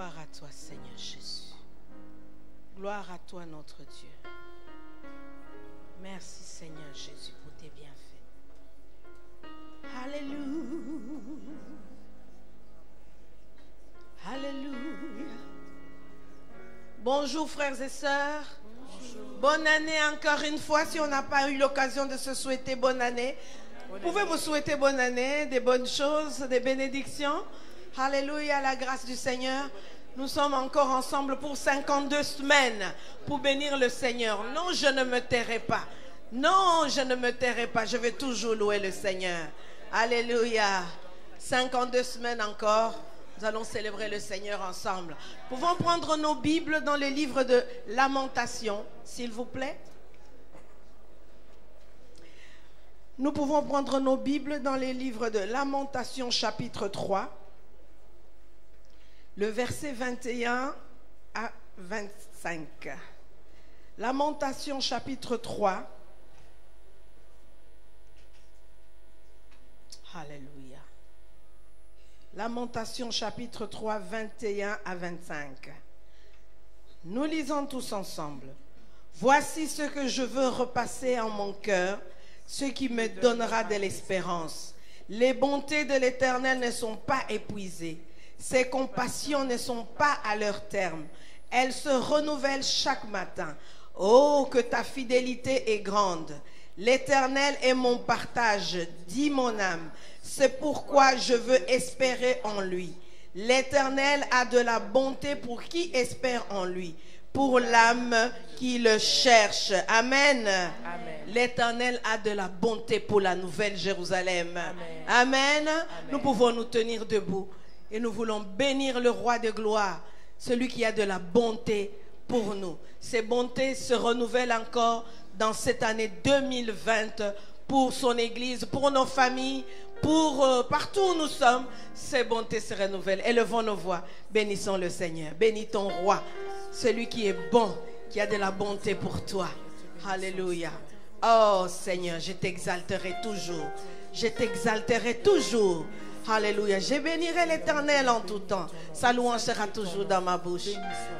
Gloire à toi, Seigneur Jésus. Gloire à toi, notre Dieu. Merci, Seigneur Jésus, pour tes bienfaits. Alléluia. Alléluia. Bonjour, frères et sœurs. Bonjour. Bonne année encore une fois. Si on n'a pas eu l'occasion de se souhaiter bonne année, vous pouvez vous souhaiter bonne année, des bonnes choses, des bénédictions. Alléluia, la grâce du Seigneur. Nous sommes encore ensemble pour 52 semaines pour bénir le Seigneur. Non, je ne me tairai pas. Non, je ne me tairai pas. Je vais toujours louer le Seigneur. Alléluia. 52 semaines encore. Nous allons célébrer le Seigneur ensemble. Pouvons prendre nos Bibles dans le livre de Lamentations, s'il vous plaît. Nous pouvons prendre nos Bibles dans les livres de Lamentations chapitre 3, le verset 21 à 25. Lamentations chapitre 3. Alléluia. Lamentations chapitre 3, 21 à 25. Nous lisons tous ensemble. Voici ce que je veux repasser en mon cœur, ce qui me donnera de l'espérance. Les bontés de l'Éternel ne sont pas épuisées. Ses compassions ne sont pas à leur terme. Elles se renouvellent chaque matin. Oh, que ta fidélité est grande. L'Éternel est mon partage, dit mon âme. C'est pourquoi je veux espérer en lui. L'Éternel a de la bonté pour qui espère en lui, pour l'âme qui le cherche. Amen. Amen. L'Éternel a de la bonté pour la nouvelle Jérusalem. Amen. Amen. Amen. Nous pouvons nous tenir debout et nous voulons bénir le roi de gloire, celui qui a de la bonté pour nous. Ces bontés se renouvellent encore dans cette année 2020 pour son église, pour nos familles, pour partout où nous sommes. Ces bontés se renouvellent. Élevons nos voix, bénissons le Seigneur. Bénis ton roi, celui qui est bon, qui a de la bonté pour toi. Alléluia. Oh Seigneur, je t'exalterai toujours. Je t'exalterai toujours. Alléluia. Je bénirai l'Éternel en tout temps. Sa louange sera toujours dans ma bouche.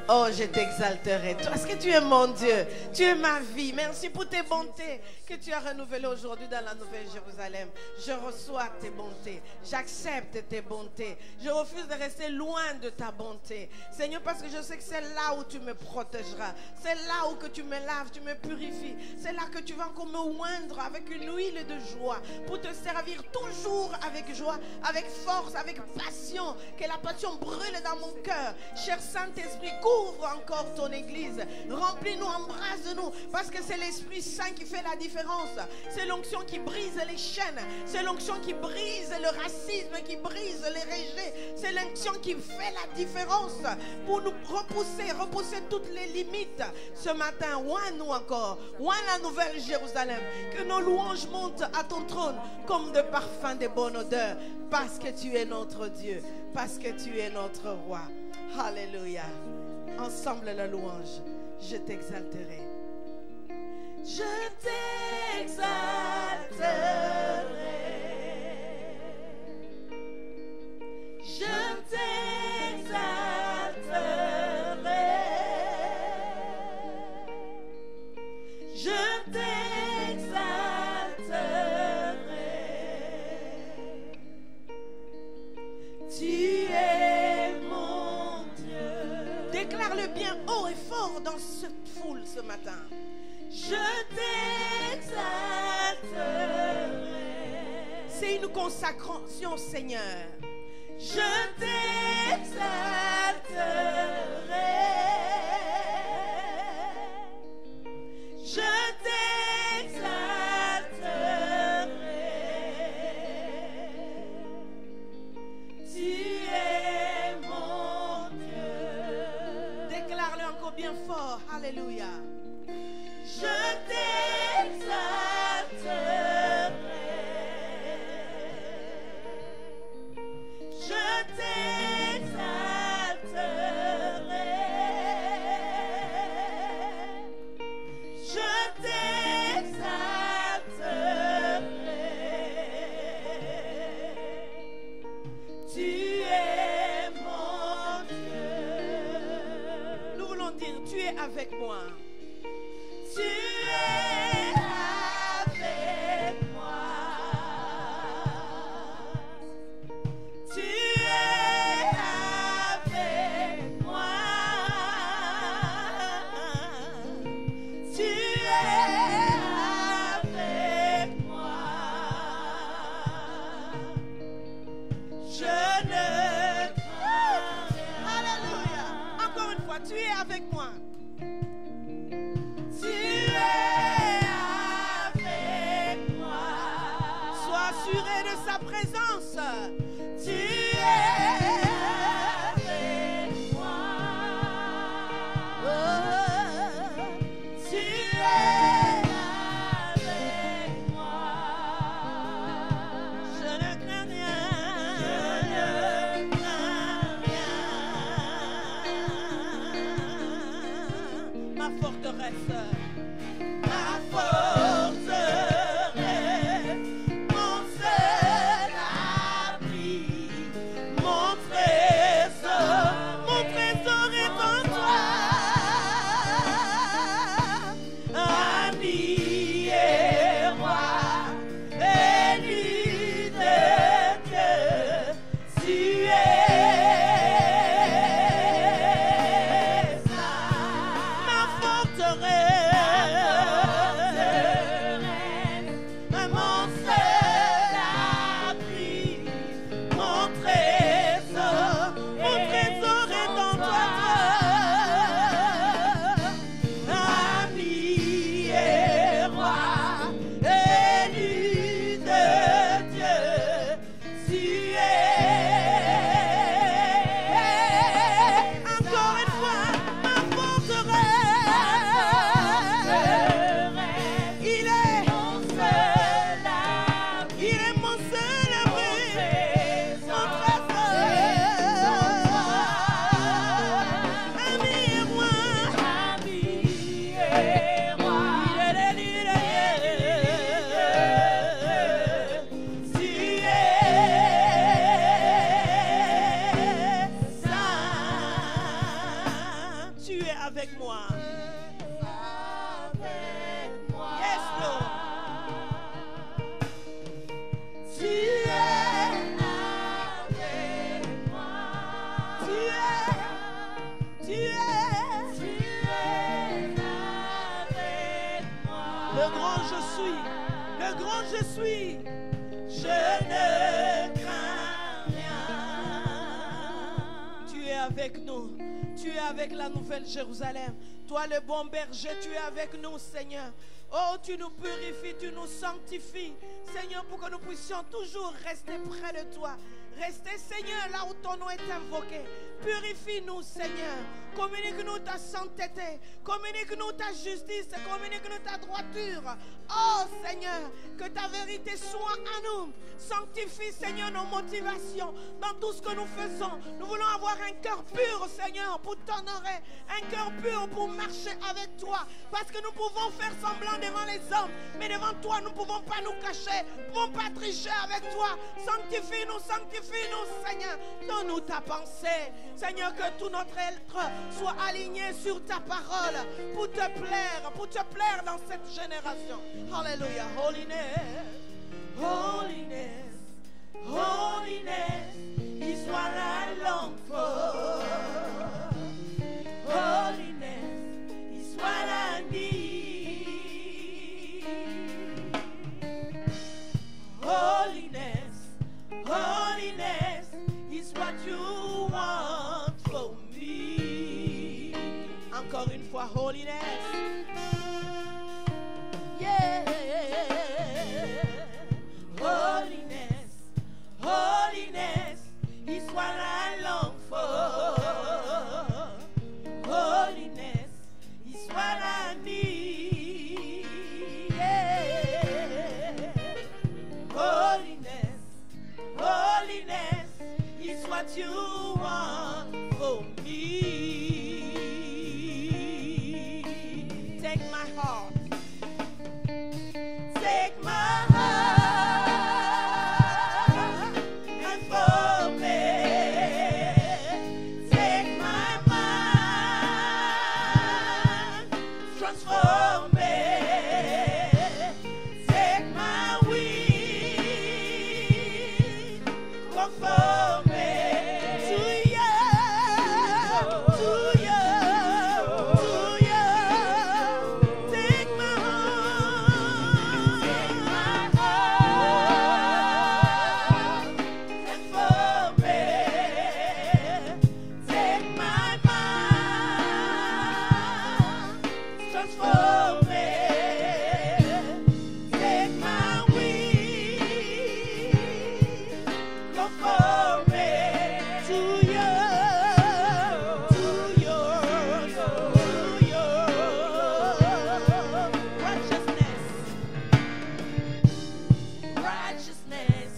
Oh, je t'exalterai. Parce que tu es mon Dieu. Tu es ma vie. Merci pour tes bontés que tu as renouvelées aujourd'hui dans la Nouvelle Jérusalem. Je reçois tes bontés. J'accepte tes bontés. Je refuse de rester loin de ta bonté. Seigneur, parce que je sais que c'est là où tu me protégeras. C'est là où que tu me laves, tu me purifies. C'est là que tu vas encore me oindre avec une huile de joie pour te servir toujours avec joie, avec force, avec passion, que la passion brûle dans mon cœur. Cher Saint-Esprit, couvre encore ton église, remplis-nous, embrase-nous, parce que c'est l'Esprit Saint qui fait la différence. C'est l'onction qui brise les chaînes, c'est l'onction qui brise le racisme, qui brise les rejets, c'est l'onction qui fait la différence pour nous repousser toutes les limites. Ce matin, oins-nous encore, oins la Nouvelle Jérusalem, que nos louanges montent à ton trône comme de parfums de bonne odeur, parce que tu es notre Dieu, parce que tu es notre roi. Alléluia. Ensemble la louange. Je t'exalterai. Je t'exalterai. Je t'exalterai. Je t'exalterai. Tu es mon Dieu. Déclare-le bien haut et fort dans cette foule ce matin. Je t'exalterai. C'est une consacration, Seigneur. Je t'exalterai. Je t'exalterai. Tu es mon Dieu. Déclare-le encore bien fort. Alléluia. Je t'exalterai. Je t'exalterai. Je t'exalterai. Tu es mon Dieu. avec moi. Tu es avec moi. Tu es avec moi. Tu es avec moi. Je ne crains rien. Alléluia. Encore une fois, tu es avec moi. Tu es avec moi. Sois assuré de sa présence. Tu es avec moi. Oh, Tu es avec moi. je ne crains rien. Je ne crains rien. Ma forteresse. Ma forteresse, mon seul abri, mon trésor est en toi. Ami et roi, élu de Dieu, tu es ça. Ma forteresse. Mon seul abri, mon trésor est en toi. Ami et roi, élu de Dieu, tu es. Encore une fois, ma forteresse. Il est Mon seul abri, Il est mon seul abri, mon trésor. Ami et moi, ami et roi. il est l'île. Tu es saint. Tu es avec moi. Avec moi. Yes, Lord. Tu es avec moi. Tu es avec moi. le grand je suis. Le grand je suis. Je ne crains rien. Tu es avec nous. Tu es avec la Nouvelle Jérusalem. Toi, le bon berger, tu es avec nous, Seigneur. Oh, tu nous purifies, tu nous sanctifies. Seigneur, pour que nous puissions toujours rester près de toi. Rester, Seigneur, là où ton nom est invoqué. Purifie-nous, Seigneur. Communique-nous ta sainteté. Communique-nous ta justice. Communique-nous ta droiture. Oh, Seigneur, que ta vérité soit à nous. Sanctifie, Seigneur, nos motivations dans tout ce que nous faisons. Nous voulons avoir un cœur pur, Seigneur, pour t'honorer. Un cœur pur pour marcher avec toi. Parce que nous pouvons faire semblant devant les hommes. Mais devant toi, nous ne pouvons pas nous cacher. Nous ne pouvons pas tricher avec toi. Sanctifie-nous, Seigneur. Donne-nous ta pensée. Seigneur, que tout notre être soit aligné sur ta parole. Pour te plaire dans cette génération. Hallelujah. Holiness. Holiness. Holiness is what I long for. Holiness is what I need. Holiness, holiness is what you want for me. Encore une fois, holiness. Yeah. Holiness, holiness is what I long for. Holiness is what I need. Yeah. Holiness, holiness is what you want for me. Take my heart. Take my heart and forget. Take my mind conformé to you, to you, to you. Take my heart and form it. Take my mind, transform it. Take my will, conform it to you, to yours, to yours. Righteousness, righteousness,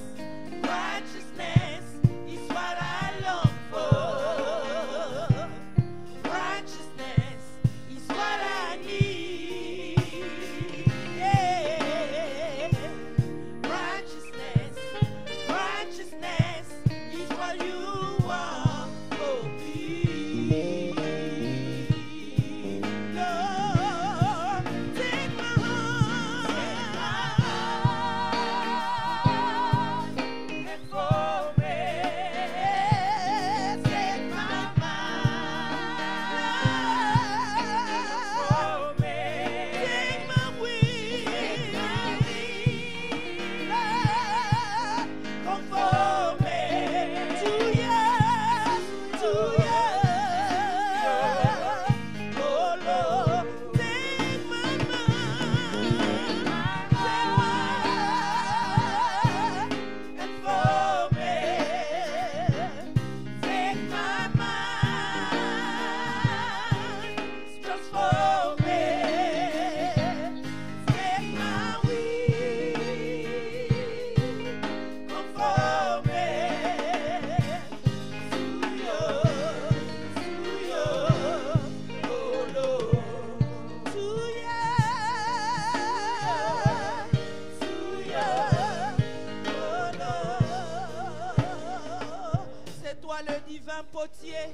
righteousness is what I long for. Righteousness is what I need. Yeah. Righteousness, righteousness is what you want for me. Lord, take my heart and form it. Take my mind, form it. Take my will, conform it to you, to you. Oh Lord, take my mind, and form it. Take my mind, transform it. Take my will, conform it to you, oh Lord, to you, oh Lord. C'est toi le divin potier.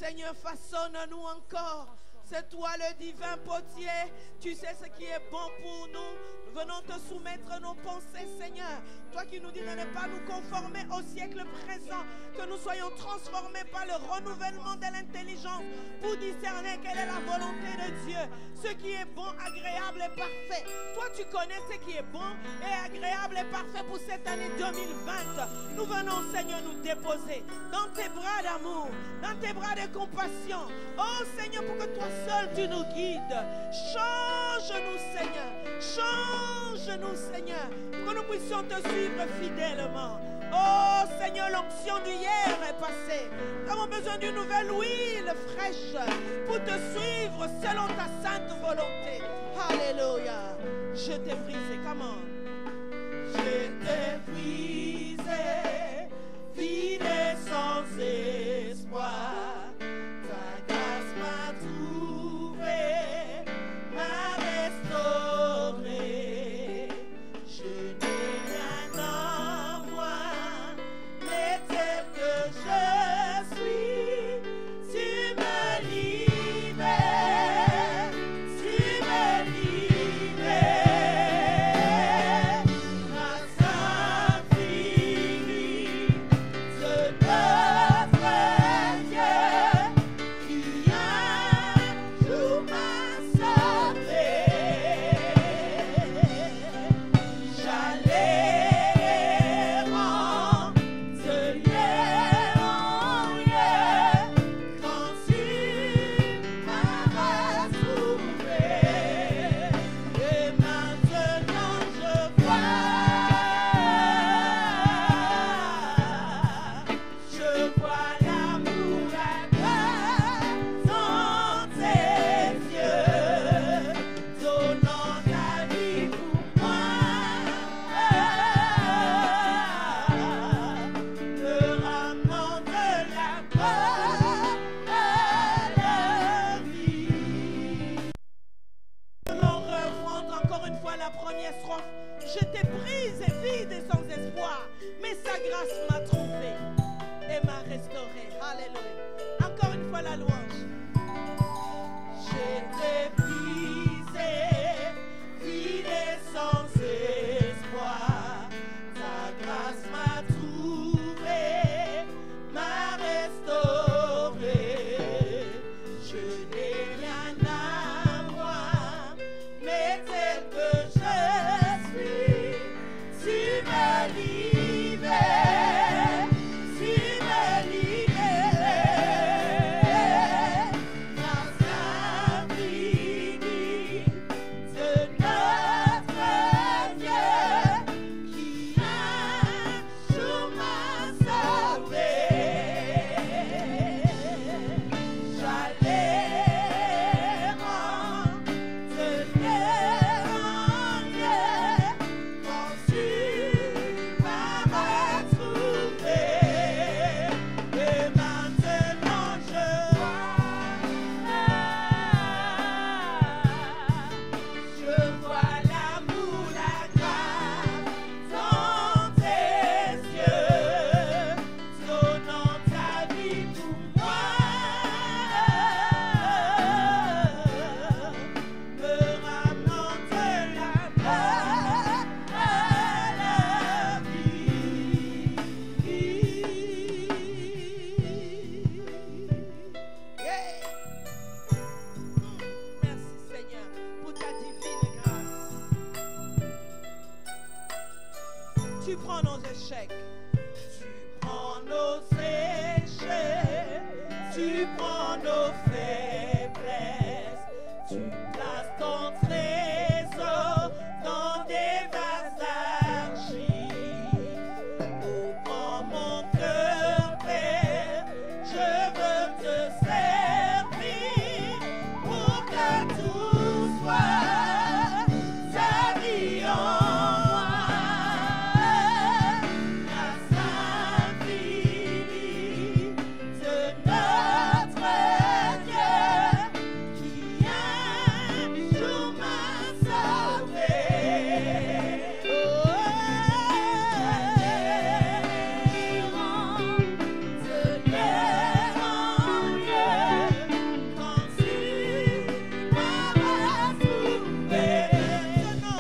Seigneur, façonne-nous encore. C'est toi le divin potier. Tu sais ce qui est bon pour nous. Nous venons te soumettre nos pensées, Seigneur. Toi qui nous dis de ne pas nous conformer au siècle présent, que nous soyons transformés par le renouvellement de l'intelligence pour discerner quelle est la volonté de Dieu, ce qui est bon, agréable et parfait. Toi, tu connais ce qui est bon et agréable et parfait pour cette année 2020. Nous venons, Seigneur, nous déposer dans tes bras d'amour, dans tes bras de compassion. Oh Seigneur, pour que toi seul tu nous guides. Change-nous, Seigneur. Change-nous, Seigneur, pour que nous puissions te suivre fidèlement. Oh Seigneur, l'onction d'hier est passée. Nous avons besoin d'une nouvelle huile fraîche pour te suivre selon ta sainte volonté. Alléluia. Je t'ai brisé. Comment? Je t'ai brisé, vide et sans espoir. Ta grâce m'a trouvé, m'a restauré. Je n'ai rien en moi, mais tel que je suis, tu me libères, tu me libères. Ma sainte prends nos échecs, tu prends nos faiblesses, tu places ton trésor dans des vases d'argile. Oh, prends mon cœur, Père, je veux te servir pour que tout soit ta vie en moi. La sainte vie de notre Dieu qui un jour m'a sauvé. Oh, de guerre en lieu, quand tu m'as trouvé. Maintenant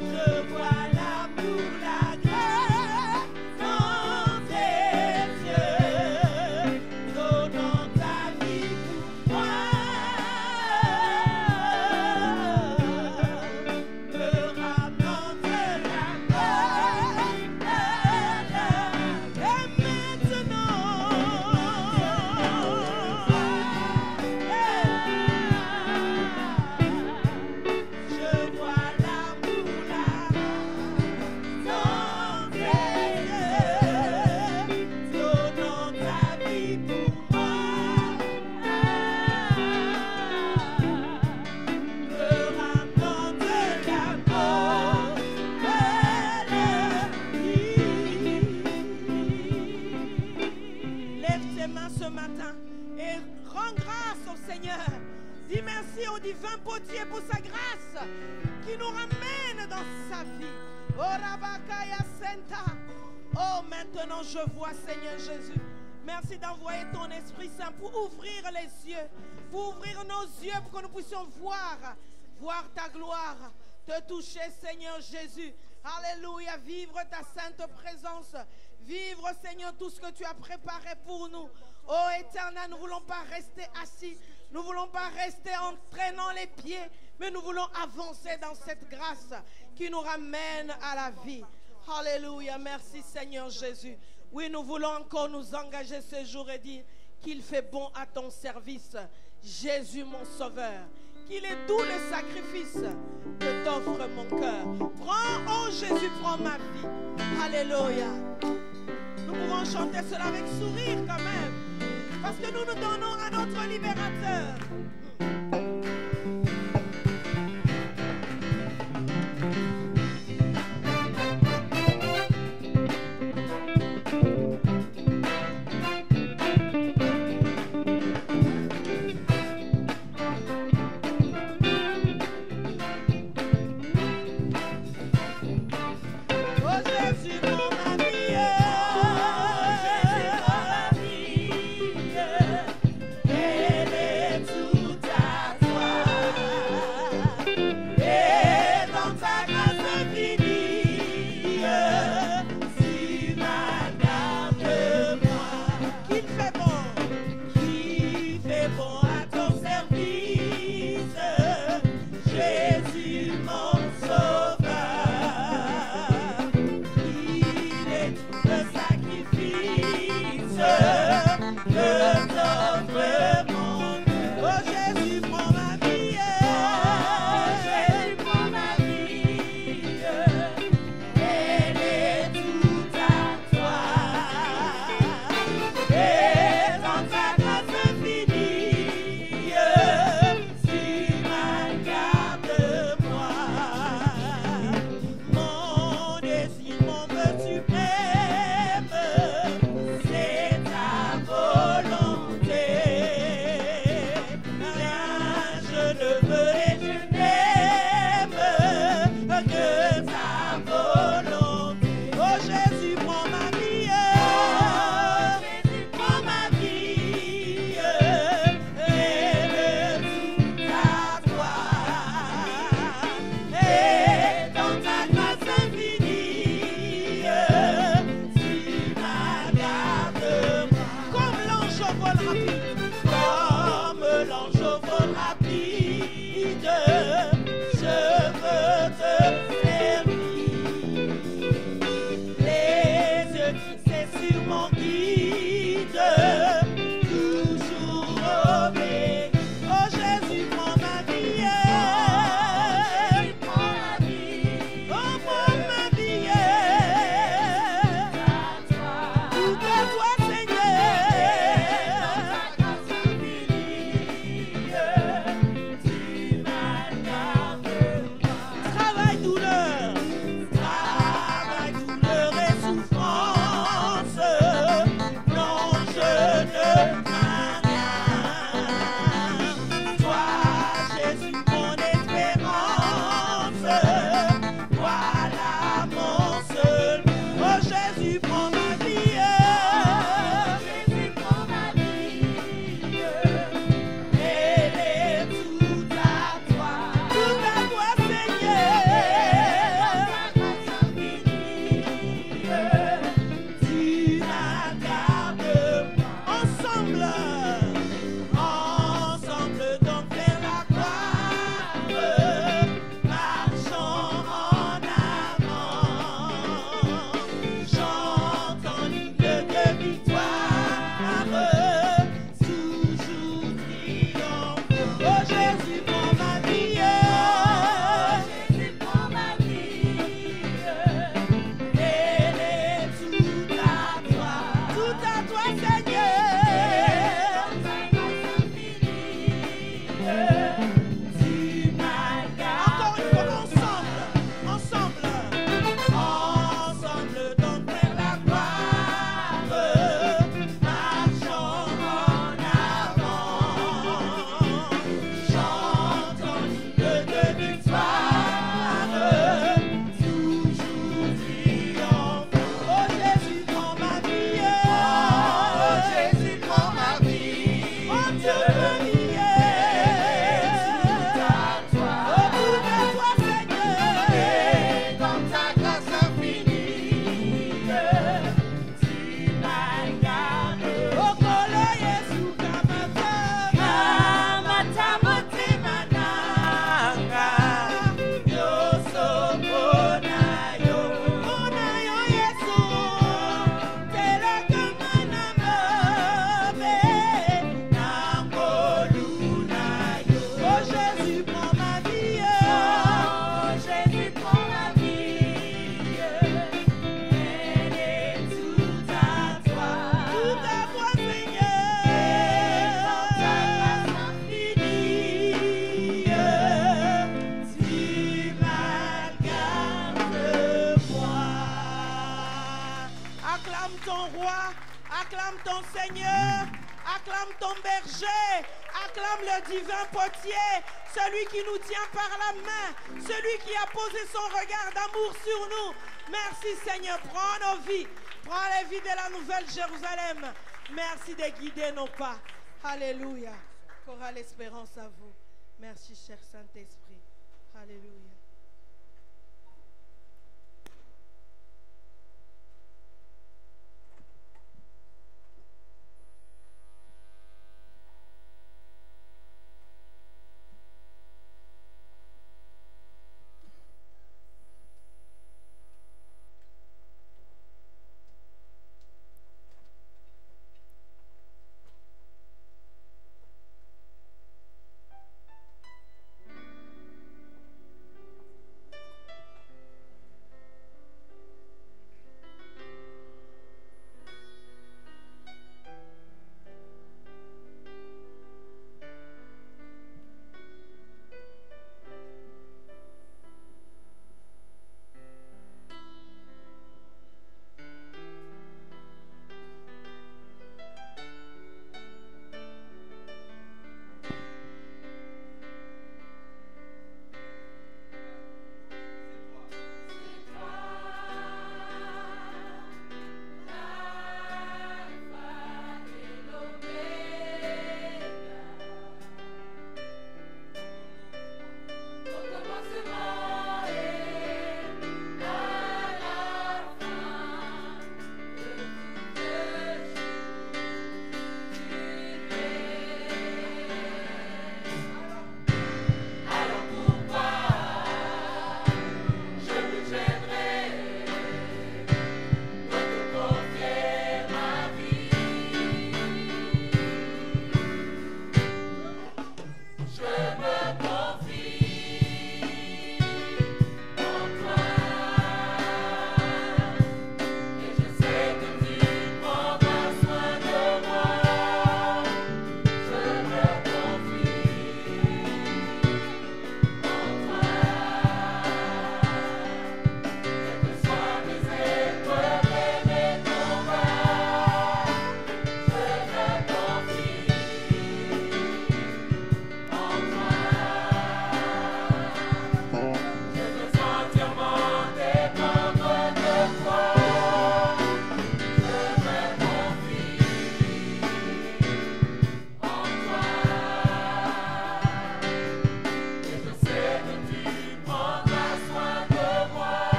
je vois l'amour, la grâce dans tes yeux, donnant ta vie pour moi, me ramenant de la mort. Et je vois l'amour, la dans tes yeux, donnant ta vie pour moi, me ramenant de la mort Lève tes mains ce matin et rends grâce au Seigneur. Dis merci au divin potier pour sa grâce qui nous ramène dans sa vie. Oh, Rabakaya Senta. Oh, maintenant je vois, Seigneur Jésus. Merci d'envoyer ton Esprit Saint pour ouvrir les yeux, pour ouvrir nos yeux pour que nous puissions voir ta gloire, te toucher, Seigneur Jésus. Alléluia, vivre ta sainte présence, vivre, Seigneur, tout ce que tu as préparé pour nous. Oh Éternel, nous ne voulons pas rester assis, nous ne voulons pas rester en traînant les pieds, mais nous voulons avancer dans cette grâce qui nous ramène à la vie. Alléluia, merci Seigneur Jésus. Oui, nous voulons encore nous engager ce jour et dire qu'il fait bon à ton service, Jésus mon sauveur. Qu'il est doux le sacrifice que t'offre mon cœur. Prends, oh Jésus, prends ma vie. Alléluia. Nous pouvons chanter cela avec sourire quand même, parce que nous nous donnons à notre libérateur. Tout Acclame ton Seigneur. Acclame ton berger. Acclame le divin potier. Celui qui nous tient par la main. Celui qui a posé son regard d'amour sur nous. Merci Seigneur. Prends nos vies. Prends les vies de la nouvelle Jérusalem. Merci de guider nos pas. Alléluia. Qu'aura l'espérance à vous. Merci cher Saint-Esprit. Alléluia.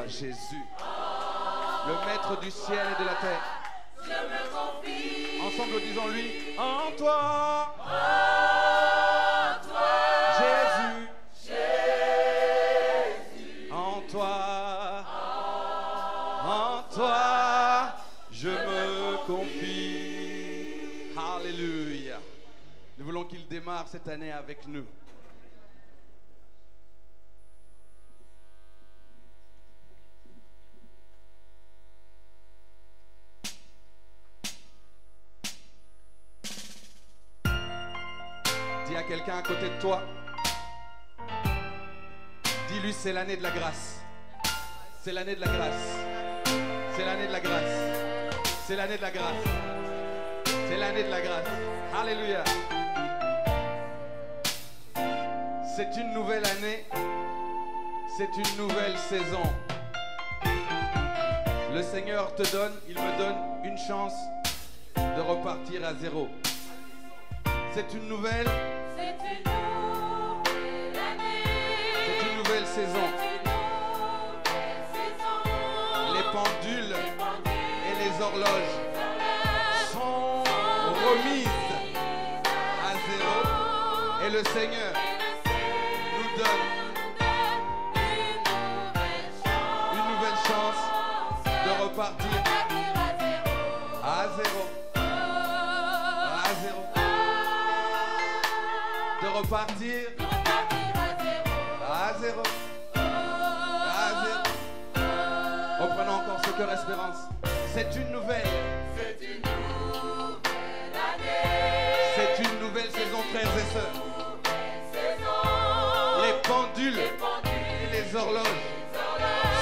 Jésus, le maître du ciel et de la terre. Je me confie. Ensemble, disons-lui, en toi, Jésus, en toi, je me confie. Alléluia. Nous voulons qu'il démarre cette année avec nous. Dis à quelqu'un à côté de toi, dis-lui c'est l'année de la grâce. C'est l'année de la grâce. C'est l'année de la grâce. C'est l'année de la grâce. C'est l'année de la grâce. Alléluia. C'est une nouvelle année. C'est une nouvelle saison. Le Seigneur te donne, il me donne une chance de repartir à zéro. C'est une nouvelle. C'est une nouvelle année. C'est une nouvelle saison. Les pendules et les horloges sont remises à zéro. Et le Seigneur nous donne une nouvelle chance de repartir à zéro. À zéro. De repartir à zéro. À zéro. Reprenons encore ce cœur espérance. C'est une nouvelle. C'est une nouvelle année. C'est une nouvelle saison, frères et sœurs. Les pendules et les horloges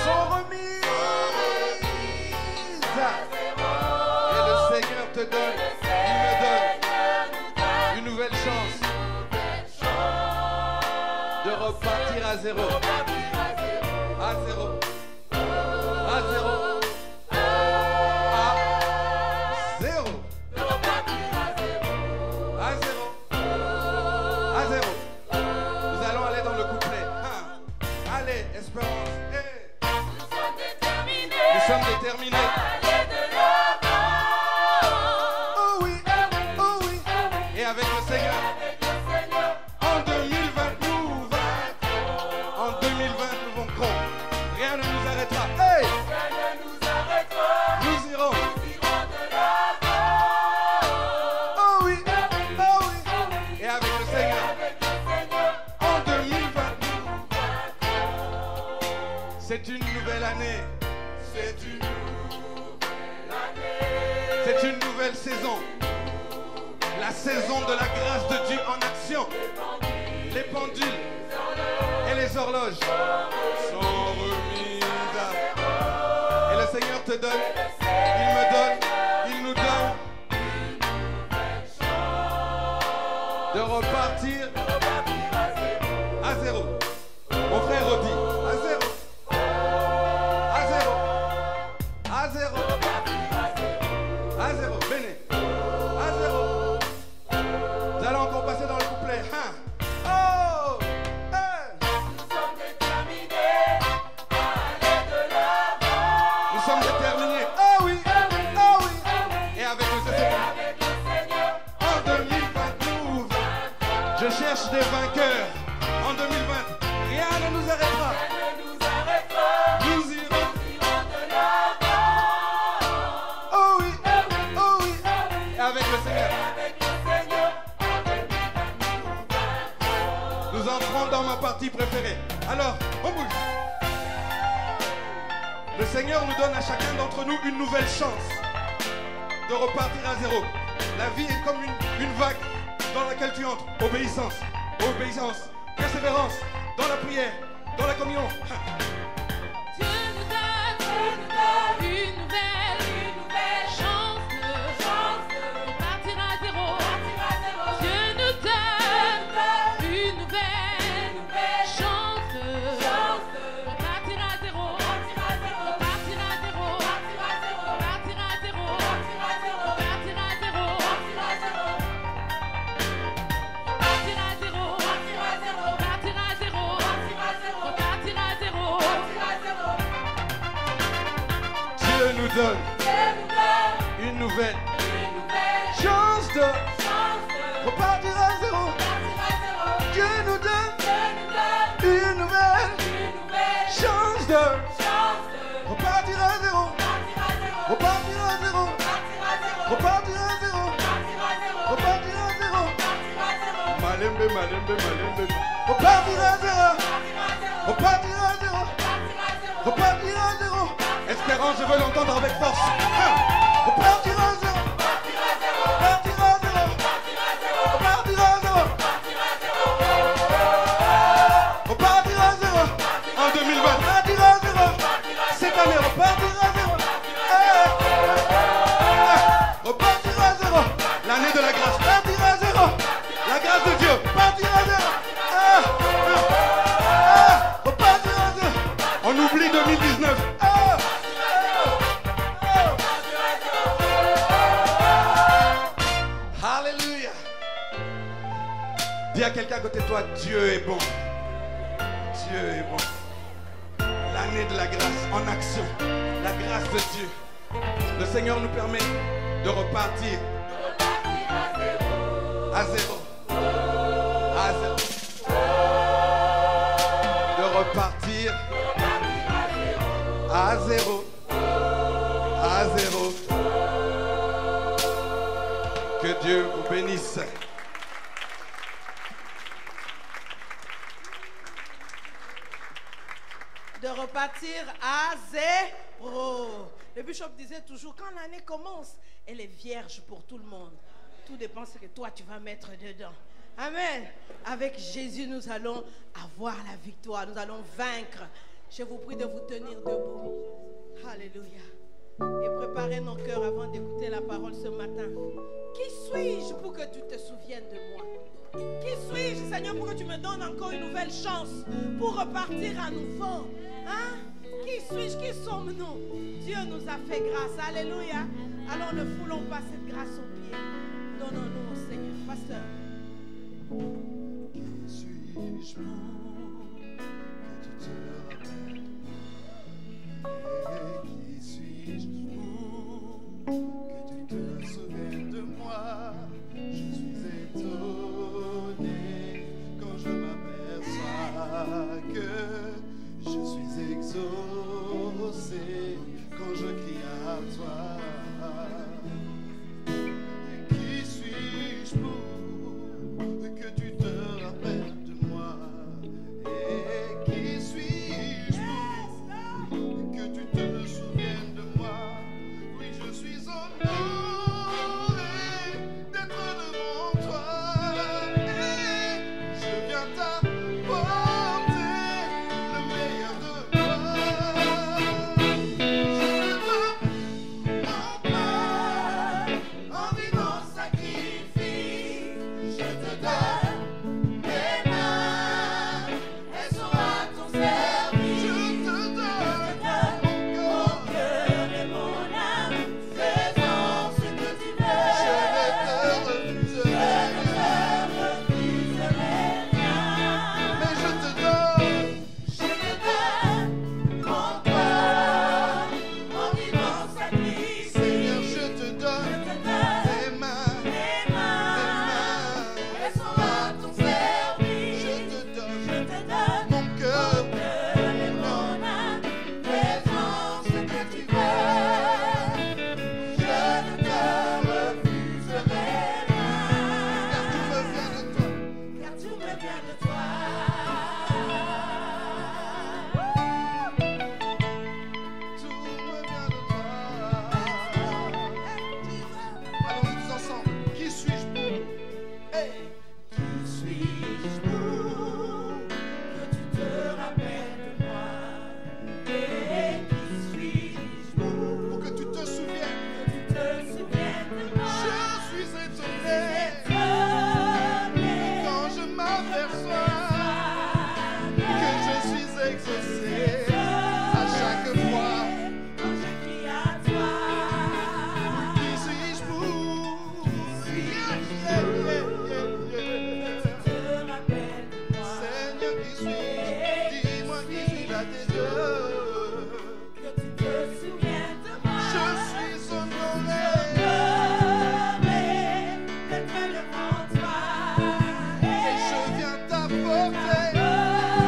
sont remises. Et le Seigneur te donne, il me donne une nouvelle chance de repartir à zéro. À zéro. À zéro. À zéro. À zéro. À zéro. Nous allons aller dans le couplet. Allez, espérance. Hey. Nous sommes déterminés. Nous sommes déterminés. Aller de l'avant. Oh oui, oh oui. Et avec le Seigneur. Avec le Seigneur. En 2020, nous vaincrons. En 2020, nous vaincrons. Rien ne nous arrêtera. Hey! Rien ne nous arrêtera. Nous irons. Nous irons de l'avant. Oh oui, oh oui. Et avec le Seigneur. Avec le Seigneur. En 2020, c'est une nouvelle année. C'est une nouvelle année. C'est une nouvelle saison. La saison de la grâce de Dieu en action. Les pendules et les horloges sont remises. Et le Seigneur te donne, il me donne, il nous donne de repartir à zéro. Mon frère redit, à zéro. À zéro. À zéro. À zéro. Béné. À zéro. Nous allons encore passer dans le couplet. Oh! Hey! Nous sommes déterminés. Aller de l'avant. Nous sommes déterminés. Oh oui! Oh oui! Et avec le Seigneur. Avec le Seigneur. En 2020, nous vaincrons. Je cherche des vainqueurs. En 2020, rien ne nous arrêtera. Rien ne nous arrêtera. Nous irons. Nous irons de l'avant. Oh oui! Oh oui! Et avec le Seigneur. Avec le Seigneur. Nous entrons dans ma partie préférée. Alors, on bouge. Le Seigneur nous donne à chacun d'entre nous une nouvelle chance de repartir à zéro. La vie est comme une vague dans laquelle tu entres. Obéissance, obéissance, persévérance, dans la prière, dans la communion. Dieu nous donne une nouvelle chance de repartir à zéro. Dieu nous donne une nouvelle chance de repartir à zéro. Repartir à zéro. Repartir à zéro. Repartir à zéro. Repartir à zéro. Repartir à zéro. Repartir à zéro. Repartir à zéro. donne une nouvelle chance de repartir à zéro. Dieu nous donne une nouvelle chance de repartir à zéro. Repartir à zéro. Repartir à zéro. Repartir à zéro. Malembe, malembe, malembe. Repartir à zéro. Repartir à zéro. Repartir à zéro. Espérance, je veux l'entendre avec force. Repartir à zéro. Repartir à zéro. Repartir à zéro. Repartir à zéro. En 2020. Repartir à zéro. Cette année, repartir à zéro. Repartir à zéro. L'année de la grâce. Repartir à zéro. La grâce de Dieu. Repartir à zéro. Repartir à zéro. On oublie 2019. Alléluia. Dis à quelqu'un à côté de toi, Dieu est bon. Dieu est bon. L'année de la grâce en action. La grâce de Dieu. Le Seigneur nous permet de repartir à zéro. À zéro. De repartir à zéro. À zéro. Que Dieu vous bénisse. De repartir à zéro. Le bishop disait toujours, quand l'année commence, elle est vierge pour tout le monde. Tout dépend de ce que toi tu vas mettre dedans. Amen. Avec Jésus, nous allons avoir la victoire. Nous allons vaincre. Je vous prie de vous tenir debout. Alléluia. Et préparez nos cœurs avant d'écouter la parole ce matin. Qui suis-je pour que tu te souviennes de moi? Qui suis-je, Seigneur, pour que tu me donnes encore une nouvelle chance pour repartir à nouveau? Hein? Qui suis-je? Qui sommes-nous? Dieu nous a fait grâce. Alléluia. Alors ne foulons pas cette grâce aux pieds. Donnons-nous au Seigneur. Pasteur. Qui suis-je pour que tu te rappelles? Et qui suis-je pour que tu te souviennes de moi? Je suis étonné quand je m'aperçois que je suis exaucé quand je crie à toi. Qui suis-je pour que tu te rappelles de moi? Et qui suis-je pour que tu te souviennes de moi? Oui, je suis honoré d'être devant toi et je viens t'apporter le meilleur de moi. Je te donne mon cœur en vivant sacrifice. Je te donne mes mains, elles sont à ton service. Je te donne mon cœur et mon âme, faisant ce que tu veux. Je ne te refuserai rien. Mais je te donne mon cœur en vivant sacrifice. Seigneur, je te donne tes mains, elles sont Et je viens t'apporter le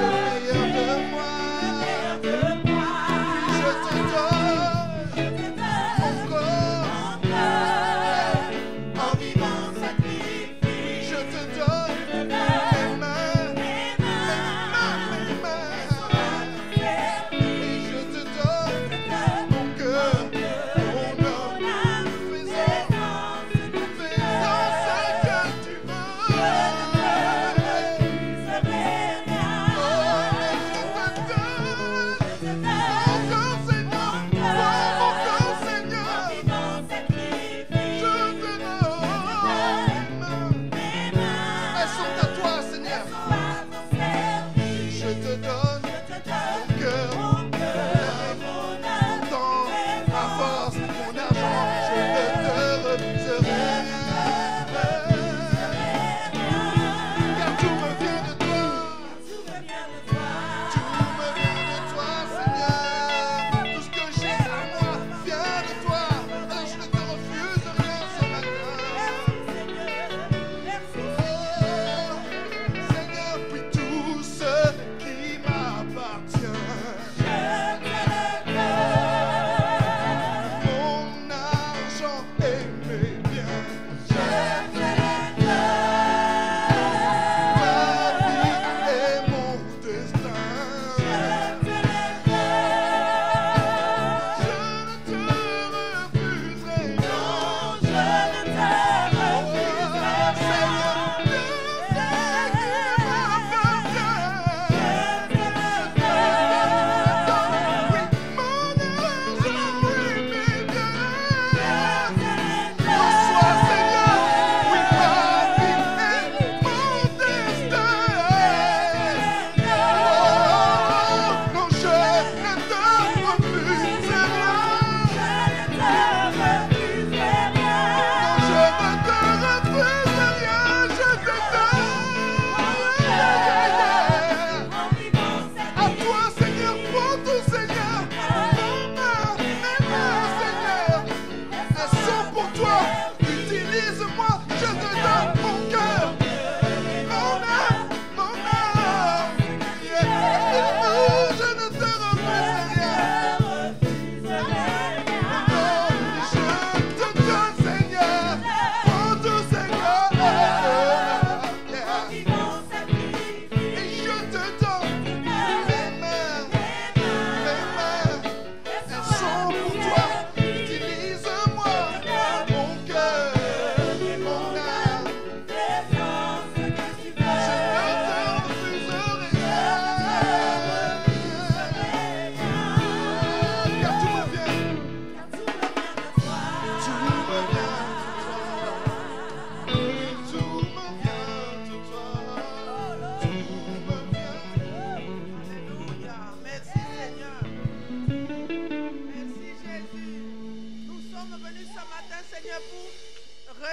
meilleur de moi. Je te donne mon corps en vivant sacrifice. Je te donne mes mains, mes mains. Et je te donne mon cœur, mon âme. Faisons ce que tu veux.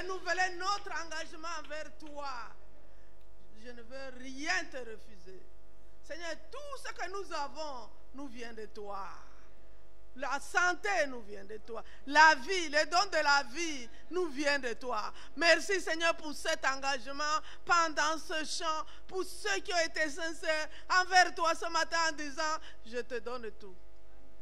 renouveler notre engagement envers toi. Je ne veux rien te refuser. Seigneur, tout ce que nous avons nous vient de toi. La santé nous vient de toi. La vie, le don de la vie nous vient de toi. Merci Seigneur pour cet engagement pendant ce chant, pour ceux qui ont été sincères envers toi ce matin en disant, je te donne tout.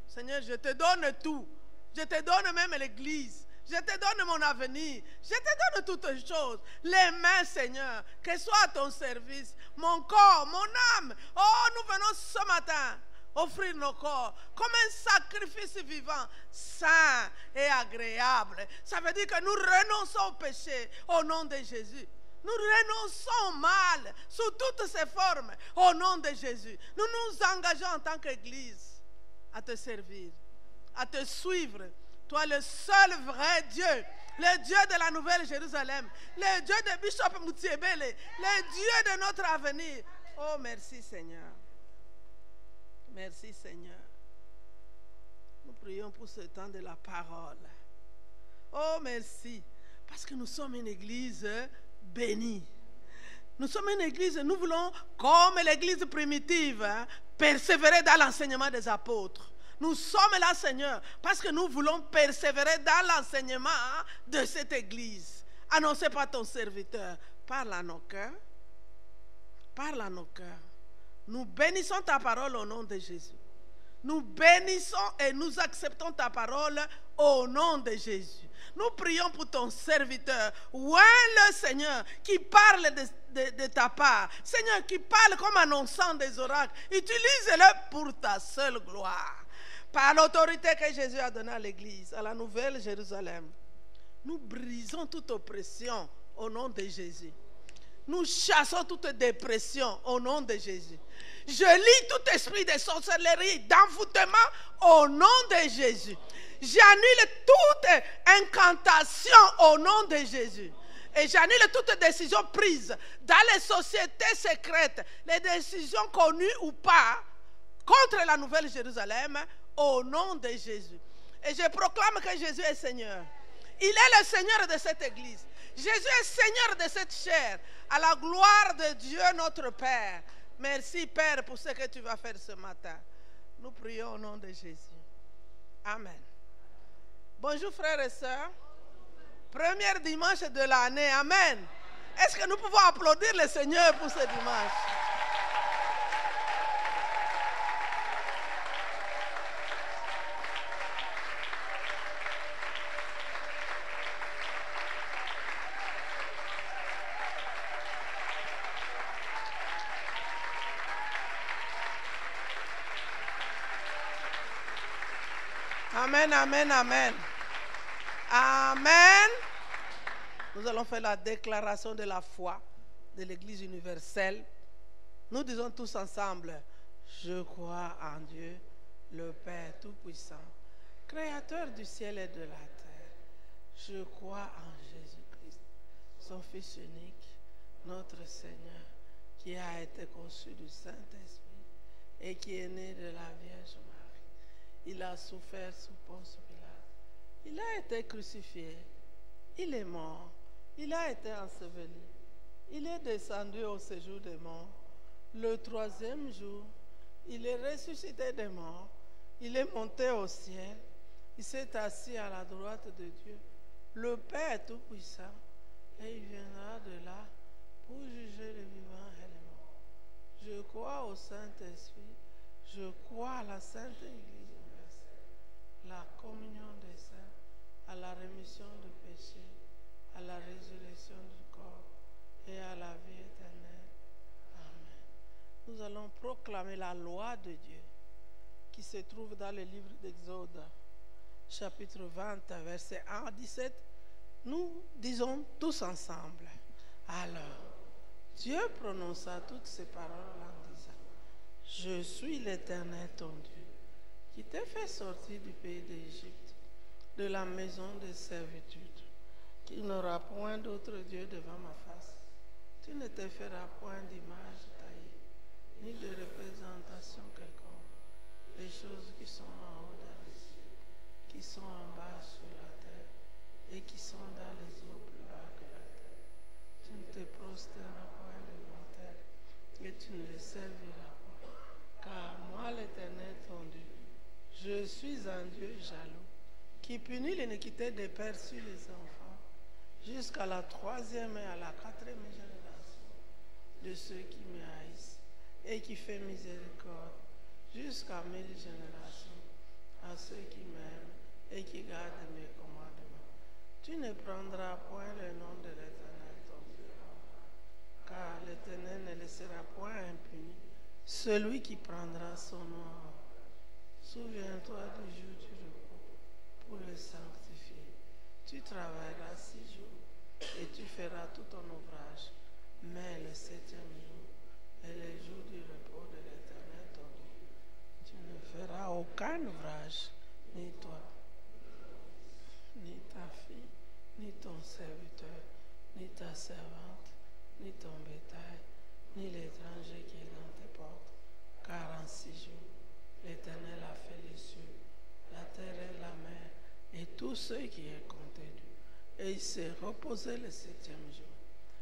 Seigneur, je te donne tout. Je te donne même l'église. Je te donne mon avenir. Je te donne toutes choses. Les mains, Seigneur, que soit à ton service. Mon corps, mon âme. Oh, nous venons ce matin offrir nos corps comme un sacrifice vivant, saint et agréable. Ça veut dire que nous renonçons au péché au nom de Jésus. Nous renonçons au mal sous toutes ses formes au nom de Jésus. Nous nous engageons en tant qu'Église à te servir, à te suivre. Toi, le seul vrai Dieu, le Dieu de la Nouvelle Jérusalem, le Dieu de Bishop Moutiébele, le Dieu de notre avenir. Oh, merci Seigneur. Merci Seigneur. Nous prions pour ce temps de la parole. Oh, merci. Parce que nous sommes une église bénie. Nous sommes une église, nous voulons, comme l'église primitive, persévérer dans l'enseignement des apôtres. Nous sommes là, Seigneur, parce que nous voulons persévérer dans l'enseignement de cette église. Annoncé par ton serviteur. Parle à nos cœurs. Parle à nos cœurs. Nous bénissons ta parole au nom de Jésus. Nous bénissons et nous acceptons ta parole au nom de Jésus. Nous prions pour ton serviteur. Oins-le, Seigneur, qui parle de ta part. Seigneur, qui parle comme annonçant des oracles. Utilise-le pour ta seule gloire. Par l'autorité que Jésus a donnée à l'Église, à la Nouvelle Jérusalem, nous brisons toute oppression au nom de Jésus. Nous chassons toute dépression au nom de Jésus. Je lis tout esprit de sorcellerie, d'envoûtement au nom de Jésus. J'annule toute incantation au nom de Jésus. Et j'annule toute décision prise dans les sociétés secrètes, les décisions connues ou pas, contre la Nouvelle Jérusalem, au nom de Jésus. Et je proclame que Jésus est Seigneur. Il est le Seigneur de cette église. Jésus est Seigneur de cette chair, à la gloire de Dieu notre Père. Merci Père pour ce que tu vas faire ce matin. Nous prions au nom de Jésus. Amen. Bonjour frères et sœurs. Premier dimanche de l'année. Amen. Est-ce que nous pouvons applaudir le Seigneur pour ce dimanche? Amen, amen, amen. Amen. Nous allons faire la déclaration de la foi de l'Église universelle. Nous disons tous ensemble, je crois en Dieu, le Père Tout-Puissant, Créateur du ciel et de la terre. Je crois en Jésus-Christ, son Fils unique, notre Seigneur, qui a été conçu du Saint-Esprit et qui est né de la Vierge Marie. Il a souffert sous Ponce Pilate. Il a été crucifié. Il est mort. Il a été enseveli. Il est descendu au séjour des morts. Le troisième jour, il est ressuscité des morts. Il est monté au ciel. Il s'est assis à la droite de Dieu, le Père Tout-Puissant. Et il viendra de là pour juger les vivants et les morts. Je crois au Saint-Esprit. Je crois à la Sainte Église, la communion des saints, à la rémission du péché, à la résurrection du corps et à la vie éternelle. Amen. Nous allons proclamer la loi de Dieu qui se trouve dans le livre d'Exode, chapitre 20, verset 1 à 17. Nous disons tous ensemble. Alors, Dieu prononça toutes ces paroles en disant, je suis l'Éternel ton Dieu, qui t'a fait sortir du pays d'Égypte, de la maison de servitude. Tu n'auras point d'autre Dieu devant ma face. Tu ne te feras point d'image taillée, ni de représentation quelconque. Les choses qui sont en haut dans les cieux, qui sont en bas sur la terre, et qui sont dans les eaux plus bas que la terre. Tu ne te prosterneras point devant terre, et tu ne les serviras point. Car moi, l'Éternel ton Dieu, je suis un Dieu jaloux, qui punit l'iniquité des pères sur les enfants, jusqu'à la 3e et à la 4e génération de ceux qui me haïssent, et qui fait miséricorde jusqu'à 1000 générations à ceux qui m'aiment et qui gardent mes commandements. Tu ne prendras point le nom de l'Éternel ton Dieu, car l'Éternel ne laissera point impuni celui qui prendra son nom. Souviens-toi du jour du repos pour le sanctifier. Tu travailleras 6 jours et tu feras tout ton ouvrage. Mais le 7e jour est le jour du repos de l'Éternel ton Dieu. Tu ne feras aucun ouvrage, ni toi, ni ta fille, ni ton serviteur, ni ta servante, ni ton bétail, ni l'étranger qui est dans tes portes. Car en 6 jours, l'Éternel a fait les cieux, la terre et la mer, et tout ce qui est contenu. Et il s'est reposé le 7e jour.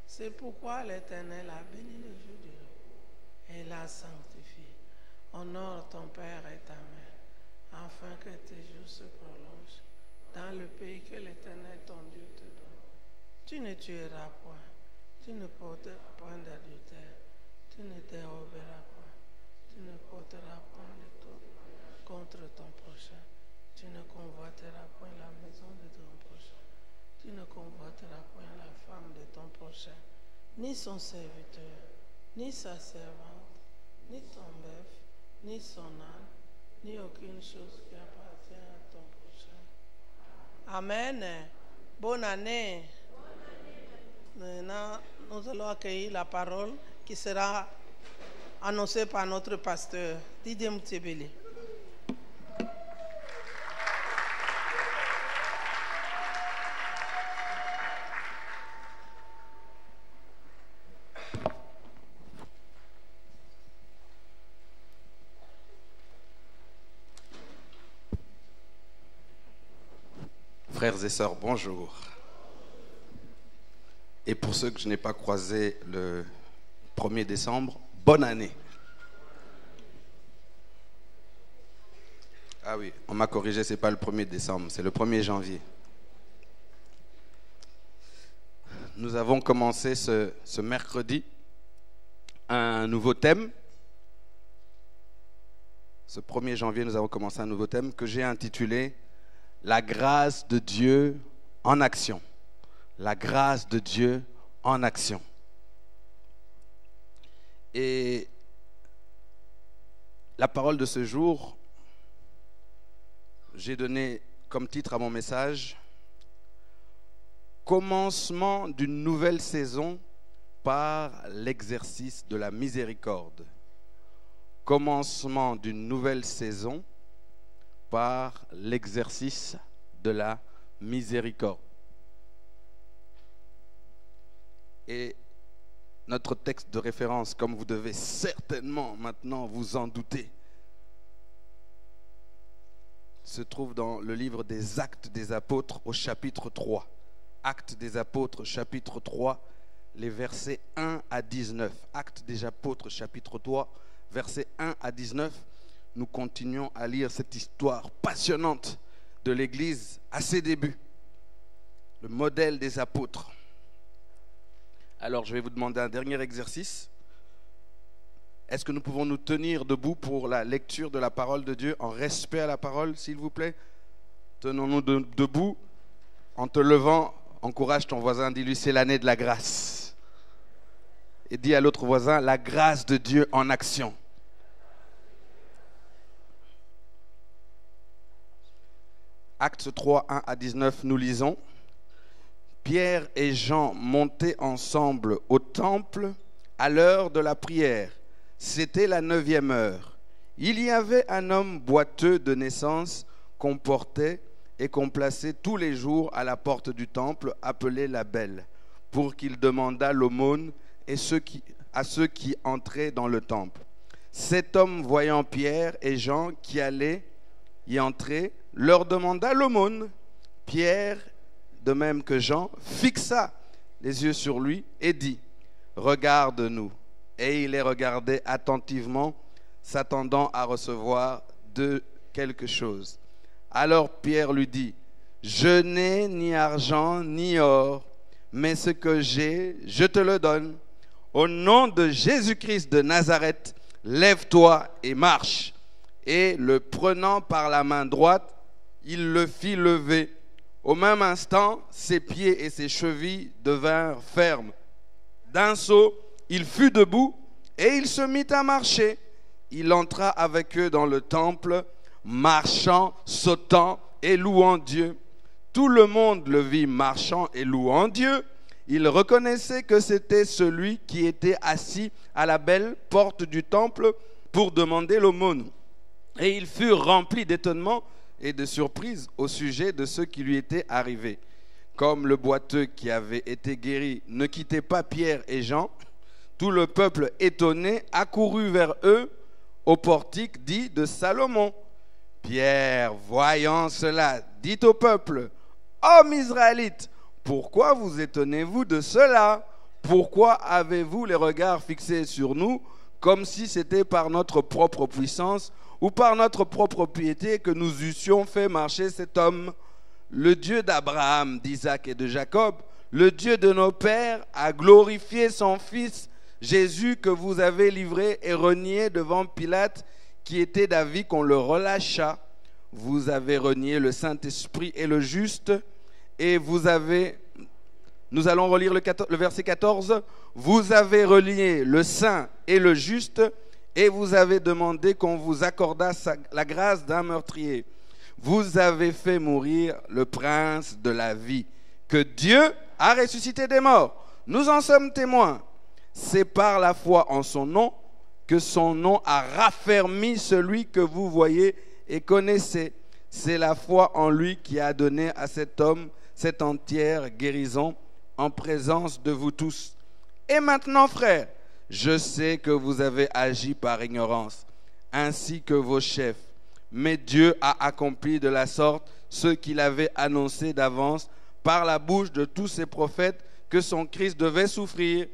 C'est pourquoi l'Éternel a béni le jour du repos et l'a sanctifié. Honore ton père et ta mère, afin que tes jours se prolongent dans le pays que l'Éternel ton Dieu te donne. Tu ne tueras point, tu Tu ne porteras point d'adultère. Tu ne déroberas point. Tu ne porteras point de tout contre ton prochain. Tu ne convoiteras point la maison de ton prochain. Tu ne convoiteras point la femme de ton prochain, ni son serviteur, ni sa servante, ni ton bœuf, ni son âne, ni aucune chose qui appartient à ton prochain. Amen. Bonne année. Maintenant, nous allons accueillir la parole qui sera annoncée par notre pasteur, Didier Moutébélé. Frères et sœurs, bonjour. Et pour ceux que je n'ai pas croisés le 1er décembre, bonne année. Ah oui, on m'a corrigé, ce n'est pas le 1er décembre, c'est le 1er janvier. Nous avons commencé ce mercredi un nouveau thème. Ce 1er janvier, nous avons commencé un nouveau thème que j'ai intitulé « La grâce de Dieu en action ». La grâce de Dieu en action. Et la parole de ce jour, j'ai donné comme titre à mon message « Commencement d'une nouvelle saison par l'exercice de la miséricorde ». Commencement d'une nouvelle saison par l'exercice de la miséricorde. Et notre texte de référence, comme vous devez certainement maintenant vous en douter, se trouve dans le livre des Actes des Apôtres au chapitre 3. Actes des Apôtres, chapitre 3, les versets 1 à 19. Actes des Apôtres, chapitre 3, versets 1 à 19. Nous continuons à lire cette histoire passionnante de l'Église à ses débuts. Le modèle des apôtres. Alors, je vais vous demander un dernier exercice. Est-ce que nous pouvons nous tenir debout pour la lecture de la parole de Dieu en respect à la parole, s'il vous plaît? Tenons-nous debout. En te levant, encourage ton voisin, dis-lui, c'est l'année de la grâce. Et dis à l'autre voisin, la grâce de Dieu en action. Actes 3, 1 à 19, nous lisons. Pierre et Jean montaient ensemble au temple à l'heure de la prière. C'était la 9e heure. Il y avait un homme boiteux de naissance qu'on portait et qu'on plaçait tous les jours à la porte du temple, appelé la Belle, pour qu'il demandât l'aumône à ceux qui entraient dans le temple. Cet homme, voyant Pierre et Jean qui allaient y entrer, leur demanda l'aumône. Pierre, de même que Jean, fixa les yeux sur lui et dit « Regarde-nous ». Et il les regardait attentivement, s'attendant à recevoir de quelque chose. Alors Pierre lui dit « Je n'ai ni argent ni or, mais ce que j'ai, je te le donne. Au nom de Jésus-Christ de Nazareth, lève-toi et marche. » Et le prenant par la main droite, il le fit lever. Au même instant, ses pieds et ses chevilles devinrent fermes. D'un saut, il fut debout et il se mit à marcher. Il entra avec eux dans le temple, marchant, sautant et louant Dieu. Tout le monde le vit marchant et louant Dieu. Il reconnaissait que c'était celui qui était assis à la belle porte du temple pour demander l'aumône. Et il fut rempli d'étonnement et de surprise au sujet de ce qui lui était arrivé. Comme le boiteux qui avait été guéri ne quittait pas Pierre et Jean, tout le peuple étonné accourut vers eux au portique dit de Salomon. Pierre, voyant cela, dit au peuple, « Hommes israélites, pourquoi vous étonnez-vous de cela? Pourquoi avez-vous les regards fixés sur nous comme si c'était par notre propre puissance ou par notre propre piété que nous eussions fait marcher cet homme? Le Dieu d'Abraham, d'Isaac et de Jacob, le Dieu de nos pères a glorifié son Fils Jésus que vous avez livré et renié devant Pilate, qui était d'avis qu'on le relâchât. Vous avez renié le Saint-Esprit et le juste, et nous allons relire le verset 14. Vous avez renié le Saint et le juste, et vous avez demandé qu'on vous accordât la grâce d'un meurtrier. Vous avez fait mourir le prince de la vie, que Dieu a ressuscité des morts. Nous en sommes témoins. C'est par la foi en son nom que son nom a raffermi celui que vous voyez et connaissez. C'est la foi en lui qui a donné à cet homme cette entière guérison en présence de vous tous. Et maintenant, frères, je sais que vous avez agi par ignorance, ainsi que vos chefs. Mais Dieu a accompli de la sorte ce qu'il avait annoncé d'avance par la bouche de tous ses prophètes, que son Christ devait souffrir.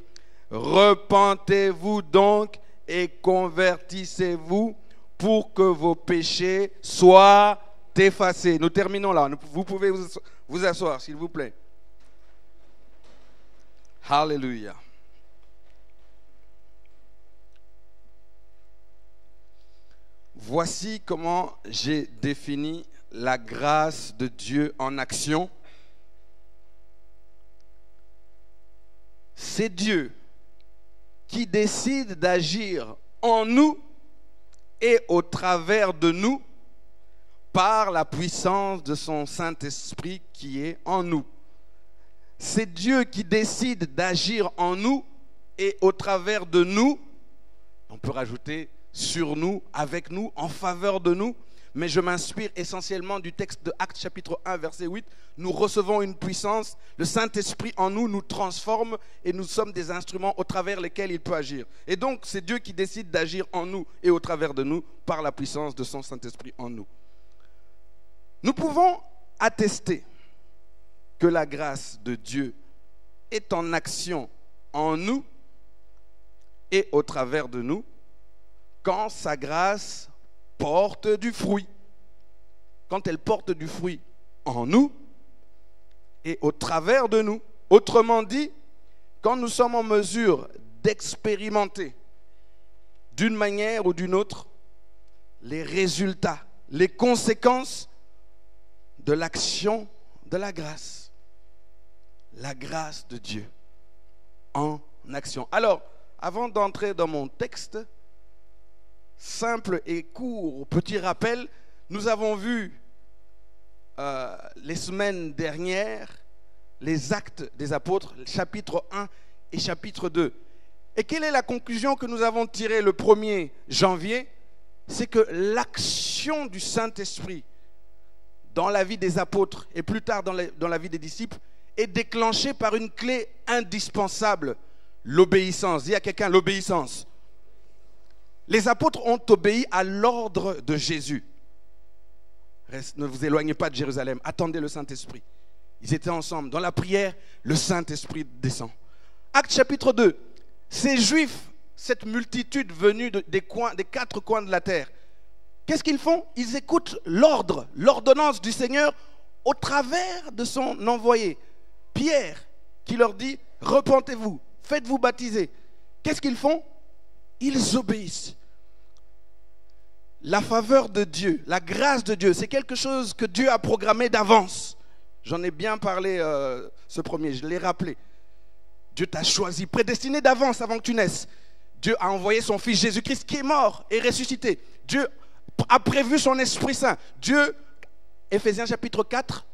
Repentez-vous donc et convertissez-vous pour que vos péchés soient effacés. Nous terminons là. Vous pouvez vous asseoir, s'il vous plaît. Alléluia. Voici comment j'ai défini la grâce de Dieu en action. C'est Dieu qui décide d'agir en nous et au travers de nous par la puissance de son Saint-Esprit qui est en nous. C'est Dieu qui décide d'agir en nous et au travers de nous. On peut rajouter sur nous, avec nous, en faveur de nous. Mais je m'inspire essentiellement du texte de Actes chapitre 1 verset 8. Nous recevons une puissance, le Saint-Esprit en nous nous transforme et nous sommes des instruments au travers lesquels il peut agir. Et donc c'est Dieu qui décide d'agir en nous et au travers de nous par la puissance de son Saint-Esprit en nous. Nous pouvons attester que la grâce de Dieu est en action en nous et au travers de nous quand sa grâce porte du fruit. Quand elle porte du fruit en nous et au travers de nous. Autrement dit, quand nous sommes en mesure d'expérimenter d'une manière ou d'une autre les résultats, les conséquences de l'action de la grâce. La grâce de Dieu en action. Alors, avant d'entrer dans mon texte, simple et court, petit rappel, nous avons vu les semaines dernières les actes des apôtres, chapitre 1 et chapitre 2. Et quelle est la conclusion que nous avons tirée le 1er janvier? C'est que l'action du Saint-Esprit dans la vie des apôtres et plus tard dans la vie des disciples est déclenchée par une clé indispensable, l'obéissance. Dis à quelqu'un l'obéissance. Les apôtres ont obéi à l'ordre de Jésus. Ne vous éloignez pas de Jérusalem, attendez le Saint-Esprit. Ils étaient ensemble. Dans la prière, le Saint-Esprit descend. Acte chapitre 2. Ces Juifs, cette multitude venue des 4 coins de la terre, qu'est-ce qu'ils font? Ils écoutent l'ordre, l'ordonnance du Seigneur au travers de son envoyé, Pierre, qui leur dit « Repentez-vous, faites-vous baptiser ». Qu'est-ce qu'ils font? Ils obéissent. La faveur de Dieu, la grâce de Dieu, c'est quelque chose que Dieu a programmé d'avance. J'en ai bien parlé ce premier, je l'ai rappelé. Dieu t'a choisi, prédestiné d'avance avant que tu naisses. Dieu a envoyé son Fils Jésus-Christ qui est mort et ressuscité. Dieu a prévu son Esprit Saint. Dieu, Éphésiens chapitre 4,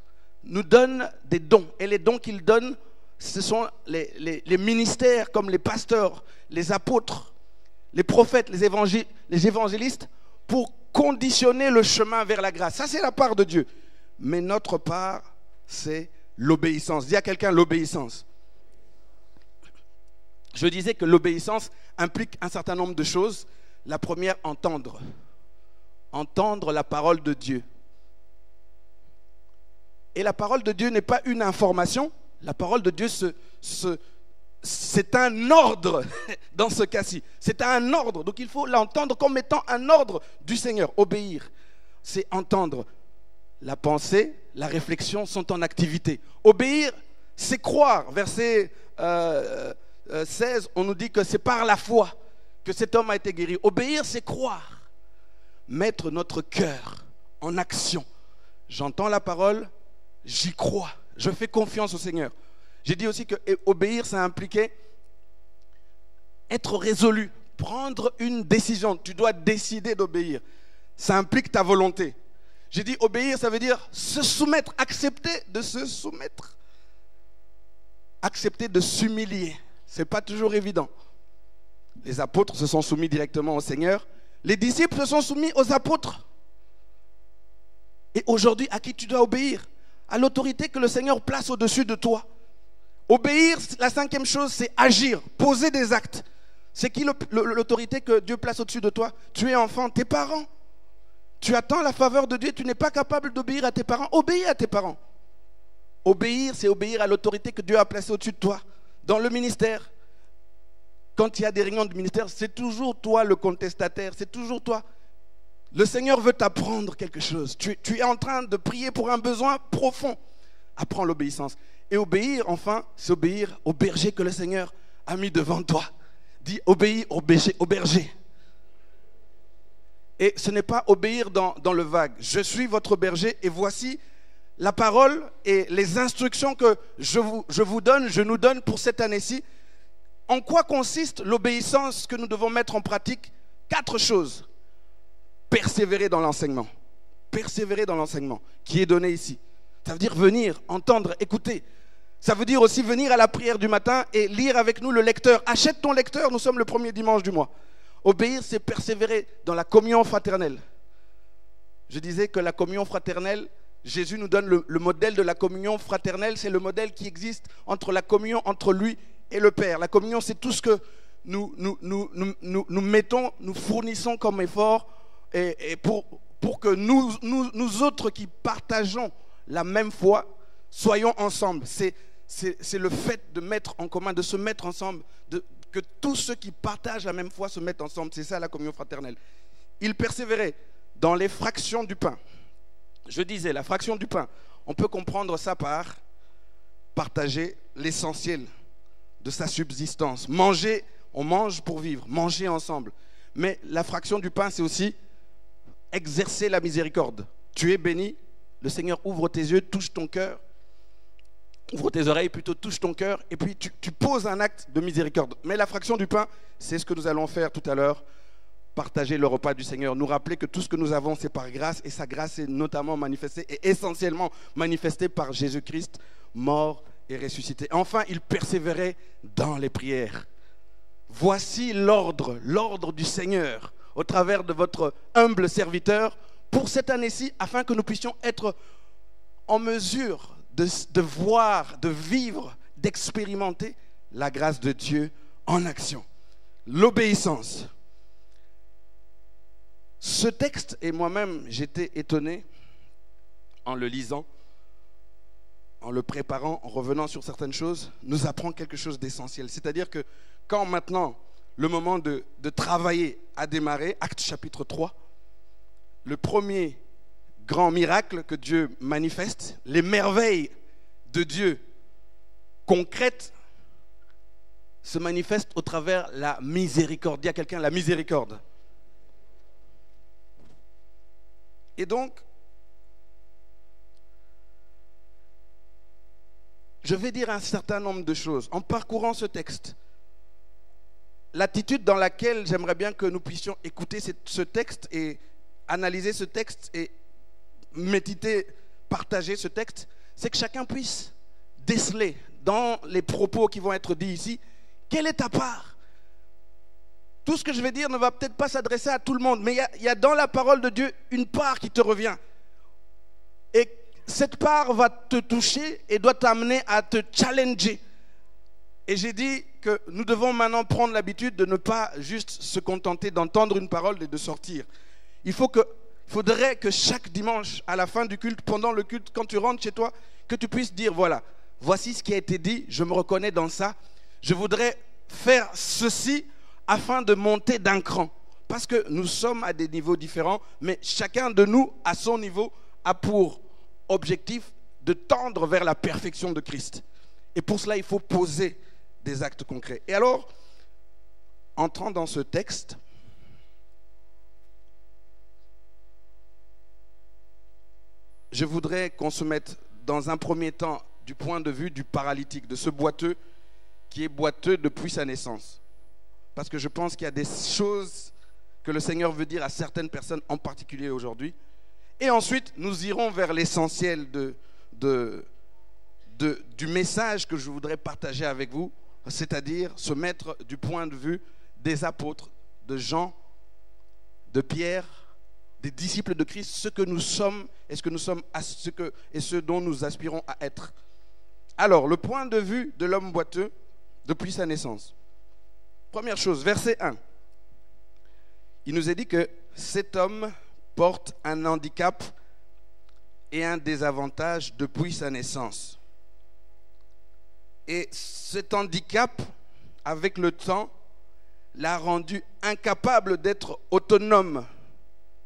nous donne des dons. Et les dons qu'il donne, ce sont les ministères comme les pasteurs, les apôtres, les prophètes, les évangélistes, pour conditionner le chemin vers la grâce. Ça, c'est la part de Dieu. Mais notre part, c'est l'obéissance. Dis à quelqu'un l'obéissance. Je disais que l'obéissance implique un certain nombre de choses. La première, entendre. Entendre la parole de Dieu. Et la parole de Dieu n'est pas une information. La parole de Dieu, c'est un ordre dans ce cas-ci. C'est un ordre. Donc il faut l'entendre comme étant un ordre du Seigneur. Obéir, c'est entendre. La pensée, la réflexion sont en activité. Obéir, c'est croire. Verset 16, on nous dit que c'est par la foi que cet homme a été guéri. Obéir, c'est croire. Mettre notre cœur en action. J'entends la parole, j'y crois. Je fais confiance au Seigneur. J'ai dit aussi que obéir, ça impliquait être résolu, prendre une décision. Tu dois décider d'obéir. Ça implique ta volonté. J'ai dit obéir, ça veut dire se soumettre, accepter de se soumettre. Accepter de s'humilier. Ce n'est pas toujours évident. Les apôtres se sont soumis directement au Seigneur. Les disciples se sont soumis aux apôtres. Et aujourd'hui, à qui tu dois obéir? À l'autorité que le Seigneur place au-dessus de toi. Obéir, la cinquième chose, c'est agir, poser des actes. C'est qui l'autorité que Dieu place au-dessus de toi? Tu es enfant, tes parents. Tu attends la faveur de Dieu, tu n'es pas capable d'obéir à tes parents. Obéis à tes parents. Obéir, c'est obéir à l'autorité que Dieu a placée au-dessus de toi. Dans le ministère, quand il y a des réunions de ministère, c'est toujours toi le contestataire, c'est toujours toi. Le Seigneur veut t'apprendre quelque chose. Tu es en train de prier pour un besoin profond. Apprends l'obéissance. Et obéir, enfin, c'est obéir au berger que le Seigneur a mis devant toi. Dis, obéis au berger. Et ce n'est pas obéir dans le vague. Je suis votre berger et voici la parole et les instructions que je nous donne pour cette année-ci. En quoi consiste l'obéissance que nous devons mettre en pratique? 4 choses. Persévérer dans l'enseignement. Persévérer dans l'enseignement qui est donné ici. Ça veut dire venir, entendre, écouter. Ça veut dire aussi venir à la prière du matin et lire avec nous le lecteur. Achète ton lecteur, nous sommes le premier dimanche du mois. Obéir, c'est persévérer dans la communion fraternelle. Je disais que la communion fraternelle, Jésus nous donne le modèle de la communion fraternelle. C'est le modèle qui existe entre la communion entre lui et le Père. La communion, c'est tout ce que nous mettons, nous fournissons comme effort et pour que nous autres qui partageons la même foi, soyons ensemble. C'est le fait de mettre en commun, de se mettre ensemble, que tous ceux qui partagent la même foi se mettent ensemble. C'est ça la communion fraternelle. Il persévérait dans les fractions du pain. Je disais, la fraction du pain, on peut comprendre ça par partager l'essentiel de sa subsistance. Manger, on mange pour vivre, manger ensemble. Mais la fraction du pain, c'est aussi exercer la miséricorde. Tu es béni, le Seigneur ouvre tes yeux, touche ton cœur, ouvre tes oreilles, plutôt touche ton cœur, et puis tu poses un acte de miséricorde. Mais la fraction du pain, c'est ce que nous allons faire tout à l'heure, partager le repas du Seigneur, nous rappeler que tout ce que nous avons, c'est par grâce, et sa grâce est notamment manifestée, et essentiellement manifestée par Jésus-Christ, mort et ressuscité. Enfin, il persévérait dans les prières. Voici l'ordre du Seigneur, au travers de votre humble serviteur, pour cette année-ci, afin que nous puissions être en mesure de voir, de vivre, d'expérimenter la grâce de Dieu en action. L'obéissance. Ce texte, et moi-même j'étais étonné en le lisant, en le préparant, en revenant sur certaines choses, nous apprend quelque chose d'essentiel. C'est-à-dire que quand maintenant le moment de travailler a démarré, Actes chapitre 3, le premier grand miracle que Dieu manifeste, les merveilles de Dieu concrètes se manifestent au travers la miséricorde. Dis à quelqu'un la miséricorde. Et donc, je vais dire un certain nombre de choses en parcourant ce texte. L'attitude dans laquelle j'aimerais bien que nous puissions écouter ce texte et analyser ce texte et méditer, partager ce texte, c'est que chacun puisse déceler dans les propos qui vont être dits ici, quelle est ta part? Tout ce que je vais dire ne va peut-être pas s'adresser à tout le monde, mais il y a dans la parole de Dieu une part qui te revient. Et cette part va te toucher et doit t'amener à te challenger. Et j'ai dit que nous devons maintenant prendre l'habitude de ne pas juste se contenter d'entendre une parole et de sortir. Il faudrait que chaque dimanche, à la fin du culte, pendant le culte, quand tu rentres chez toi, que tu puisses dire, voilà, voici ce qui a été dit, je me reconnais dans ça, je voudrais faire ceci afin de monter d'un cran. Parce que nous sommes à des niveaux différents, mais chacun de nous, à son niveau, a pour objectif de tendre vers la perfection de Christ. Et pour cela, il faut poser des actes concrets. Et alors, entrant dans ce texte, je voudrais qu'on se mette dans un premier temps du point de vue du paralytique, de ce boiteux qui est boiteux depuis sa naissance. Parce que je pense qu'il y a des choses que le Seigneur veut dire à certaines personnes, en particulier aujourd'hui. Et ensuite, nous irons vers l'essentiel du message que je voudrais partager avec vous, c'est-à-dire se mettre du point de vue des apôtres, de Jean, de Pierre, des disciples de Christ, ce que nous sommes et ce dont nous aspirons à être. Alors, le point de vue de l'homme boiteux depuis sa naissance. Première chose, verset 1. Il nous est dit que cet homme porte un handicap et un désavantage depuis sa naissance. Et cet handicap, avec le temps, l'a rendu incapable d'être autonome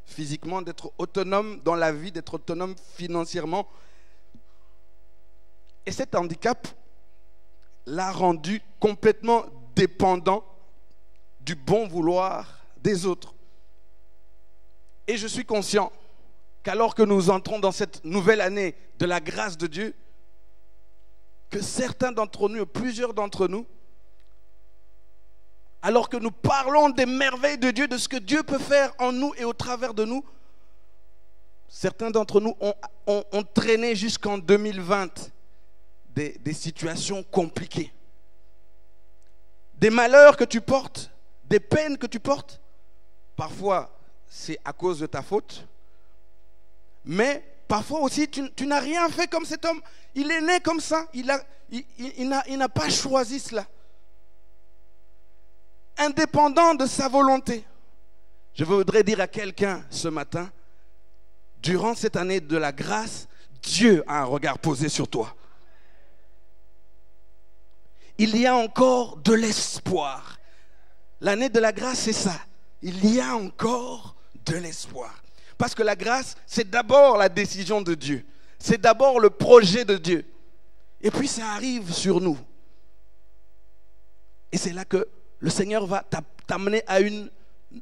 physiquement, d'être autonome dans la vie, d'être autonome financièrement. Et cet handicap l'a rendu complètement dépendant du bon vouloir des autres. Et je suis conscient qu'alors que nous entrons dans cette nouvelle année de la grâce de Dieu, que certains d'entre nous, plusieurs d'entre nous, alors que nous parlons des merveilles de Dieu, de ce que Dieu peut faire en nous et au travers de nous, certains d'entre nous ont traîné jusqu'en 2020 des situations compliquées. Des malheurs que tu portes, des peines que tu portes, parfois c'est à cause de ta faute, mais parfois aussi tu n'as rien fait comme cet homme. Il est né comme ça, il n'a pas choisi cela. Indépendant de sa volonté. Je voudrais dire à quelqu'un ce matin, durant cette année de la grâce, Dieu a un regard posé sur toi. Il y a encore de l'espoir. L'année de la grâce, c'est ça. Il y a encore de l'espoir. Parce que la grâce, c'est d'abord la décision de Dieu. C'est d'abord le projet de Dieu. Et puis ça arrive sur nous. Et c'est là que le Seigneur va t'amener à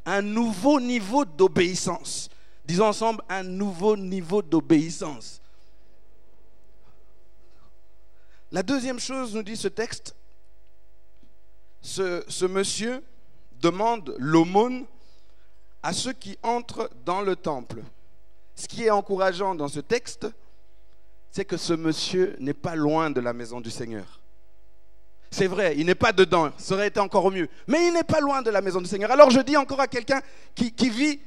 un nouveau niveau d'obéissance. Disons ensemble, un nouveau niveau d'obéissance. La deuxième chose, nous dit ce texte, ce monsieur demande l'aumône à ceux qui entrent dans le temple. Ce qui est encourageant dans ce texte, c'est que ce monsieur n'est pas loin de la maison du Seigneur. C'est vrai, il n'est pas dedans, ça aurait été encore mieux. Mais il n'est pas loin de la maison du Seigneur. Alors je dis encore à quelqu'un qui vit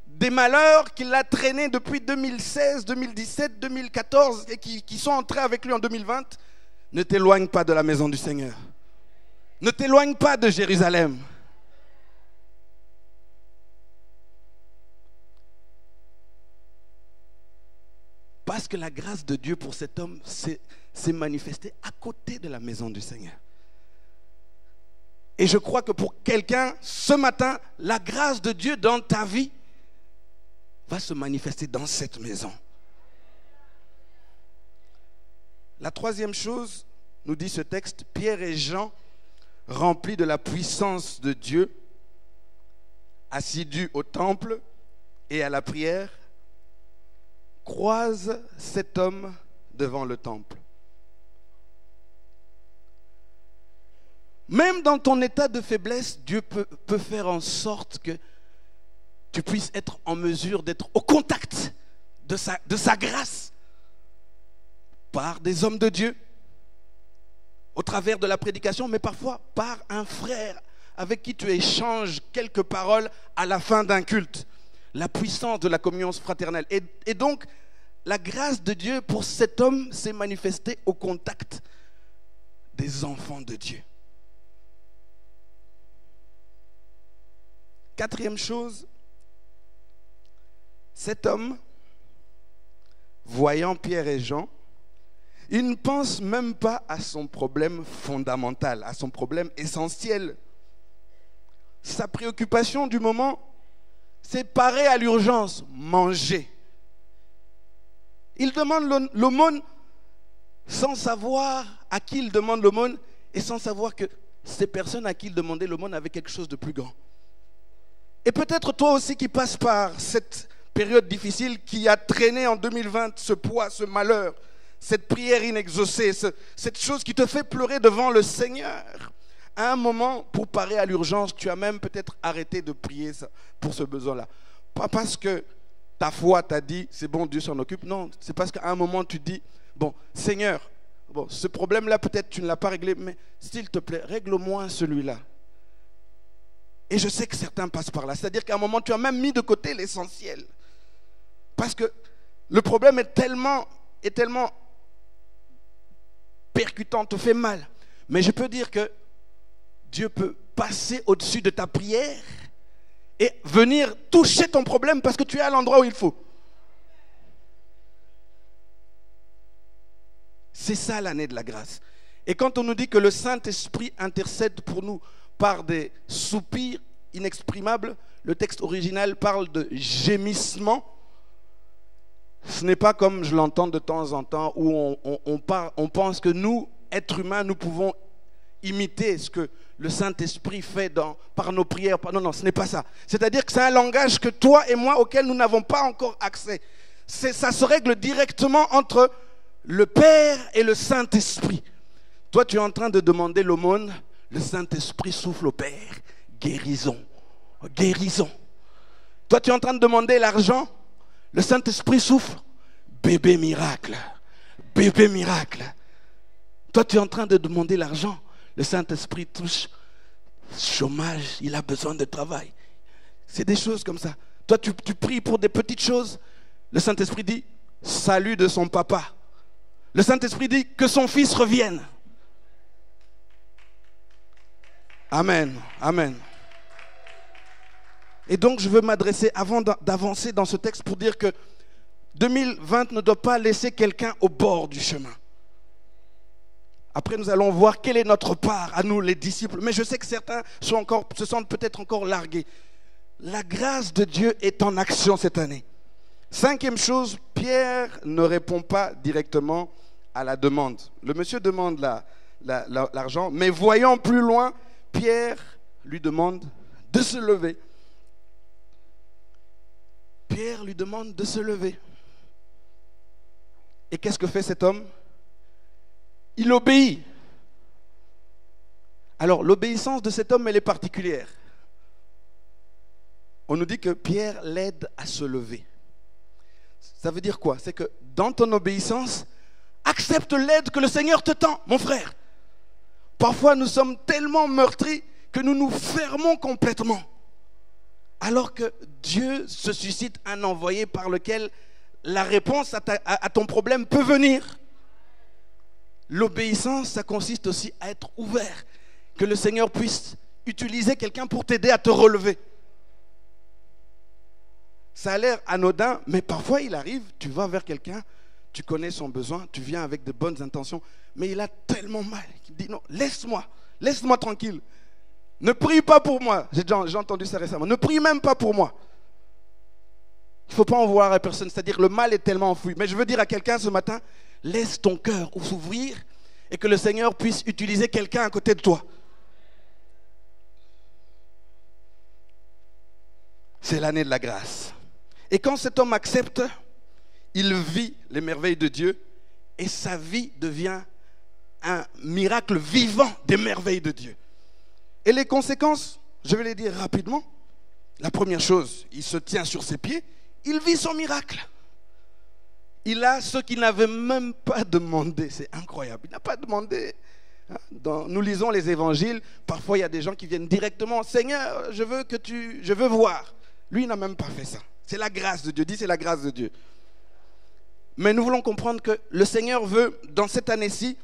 des malheurs, qui l'a traîné depuis 2016, 2017, 2014 et qui sont entrés avec lui en 2020, ne t'éloigne pas de la maison du Seigneur. Ne t'éloigne pas de Jérusalem. Parce que la grâce de Dieu pour cet homme s'est manifestée à côté de la maison du Seigneur. Et je crois que pour quelqu'un, ce matin, la grâce de Dieu dans ta vie va se manifester dans cette maison. La troisième chose, nous dit ce texte, Pierre et Jean, remplis de la puissance de Dieu, assidus au temple et à la prière, croisent cet homme devant le temple. Même dans ton état de faiblesse, Dieu peut faire en sorte que tu puisses être en mesure d'être au contact de sa grâce par des hommes de Dieu, au travers de la prédication, mais parfois par un frère avec qui tu échanges quelques paroles à la fin d'un culte. La puissance de la communion fraternelle. Et donc, la grâce de Dieu pour cet homme s'est manifestée au contact des enfants de Dieu. Quatrième chose, cet homme, voyant Pierre et Jean, il ne pense même pas à son problème fondamental, à son problème essentiel. Sa préoccupation du moment, c'est parer à l'urgence, manger. Il demande l'aumône sans savoir à qui il demande l'aumône et sans savoir que ces personnes à qui il demandait l'aumône avaient quelque chose de plus grand. Et peut-être toi aussi qui passes par cette période difficile, qui a traîné en 2020 ce poids, ce malheur, cette prière inexaucée, cette chose qui te fait pleurer devant le Seigneur. À un moment, pour parer à l'urgence, tu as même peut-être arrêté de prier pour ce besoin-là. Pas parce que ta foi t'a dit, c'est bon, Dieu s'en occupe. Non, c'est parce qu'à un moment, tu te dis, bon, Seigneur, bon, ce problème-là, peut-être tu ne l'as pas réglé, mais s'il te plaît, règle-moi celui-là. Et je sais que certains passent par là. C'est-à-dire qu'à un moment, tu as même mis de côté l'essentiel. Parce que le problème est tellement percutant, te fait mal. Mais je peux dire que Dieu peut passer au-dessus de ta prière et venir toucher ton problème parce que tu es à l'endroit où il faut. C'est ça l'année de la grâce. Et quand on nous dit que le Saint-Esprit intercède pour nous par des soupirs inexprimables, le texte original parle de gémissements. Ce n'est pas comme je l'entends de temps en temps où on pense que nous, êtres humains, nous pouvons imiter ce que le Saint-Esprit fait par nos prières. Non, ce n'est pas ça. C'est-à-dire que c'est un langage que toi et moi, auquel nous n'avons pas encore accès. Ça se règle directement entre le Père et le Saint-Esprit. Toi, tu es en train de demander l'aumône, le Saint-Esprit souffle au Père. Guérison. Guérison. Toi, tu es en train de demander l'argent, le Saint-Esprit souffle. Bébé miracle. Bébé miracle. Toi, tu es en train de demander l'argent. Le Saint-Esprit touche. Chômage, il a besoin de travail. C'est des choses comme ça. Toi, tu pries pour des petites choses. Le Saint-Esprit dit, salut de son papa. Le Saint-Esprit dit que son fils revienne. Amen. Amen. Et donc, je veux m'adresser, avant d'avancer dans ce texte, pour dire que 2020 ne doit pas laisser quelqu'un au bord du chemin. Après, nous allons voir quelle est notre part à nous, les disciples. Mais je sais que certains se sentent peut-être encore largués. La grâce de Dieu est en action cette année. 5e chose, Pierre ne répond pas directement à la demande. Le monsieur demande l'argent, mais voyant plus loin, Pierre lui demande de se lever. Pierre lui demande de se lever. Et qu'est-ce que fait cet homme? Il obéit. Alors, l'obéissance de cet homme, elle est particulière. On nous dit que Pierre l'aide à se lever. Ça veut dire quoi? C'est que dans ton obéissance, accepte l'aide que le Seigneur te tend, mon frère. Parfois, nous sommes tellement meurtris que nous nous fermons complètement. Alors que Dieu se suscite un envoyé par lequel la réponse à ton problème peut venir. L'obéissance, ça consiste aussi à être ouvert. Que le Seigneur puisse utiliser quelqu'un pour t'aider à te relever. Ça a l'air anodin, mais parfois il arrive, tu vas vers quelqu'un, tu connais son besoin, tu viens avec de bonnes intentions, mais il a tellement mal qu'il dit non, laisse-moi tranquille. Ne prie pas pour moi. J'ai entendu ça récemment. Ne prie même pas pour moi. Il ne faut pas en vouloir à personne, c'est-à-dire le mal est tellement enfoui. Mais je veux dire à quelqu'un ce matin, laisse ton cœur s'ouvrir et que le Seigneur puisse utiliser quelqu'un à côté de toi. C'est l'année de la grâce. Et quand cet homme accepte, il vit les merveilles de Dieu et sa vie devient un miracle vivant des merveilles de Dieu. Et les conséquences, je vais les dire rapidement. La première chose, il se tient sur ses pieds, il vit son miracle. Il a ce qu'il n'avait même pas demandé. C'est incroyable. Il n'a pas demandé. Nous lisons les évangiles. Parfois, il y a des gens qui viennent directement. Seigneur, je veux voir. Lui, il n'a même pas fait ça. C'est la grâce de Dieu. Dis, c'est la grâce de Dieu. Mais nous voulons comprendre que le Seigneur veut, dans cette année-ci,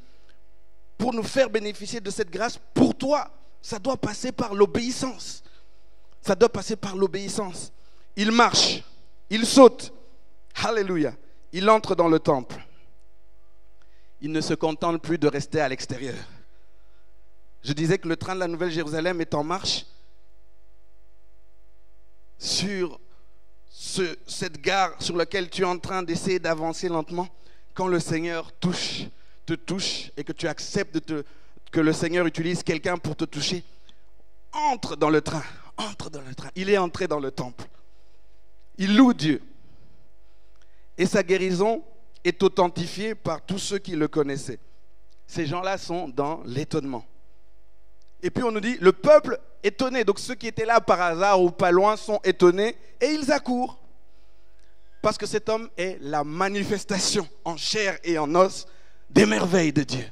pour nous faire bénéficier de cette grâce, pour toi, ça doit passer par l'obéissance. Ça doit passer par l'obéissance. Il marche. Il saute. Alléluia. Il entre dans le temple. Il ne se contente plus de rester à l'extérieur. Je disais que le train de la Nouvelle Jérusalem est en marche sur cette gare sur laquelle tu es en train d'essayer d'avancer lentement. Quand le Seigneur touche te touche et que tu acceptes que le Seigneur utilise quelqu'un pour te toucher, entre dans le train. Entre dans le train. Il est entré dans le temple. Il loue Dieu. Et sa guérison est authentifiée par tous ceux qui le connaissaient. Ces gens-là sont dans l'étonnement. Et puis on nous dit, le peuple étonné. Donc ceux qui étaient là par hasard ou pas loin sont étonnés et ils accourent. Parce que cet homme est la manifestation en chair et en os des merveilles de Dieu.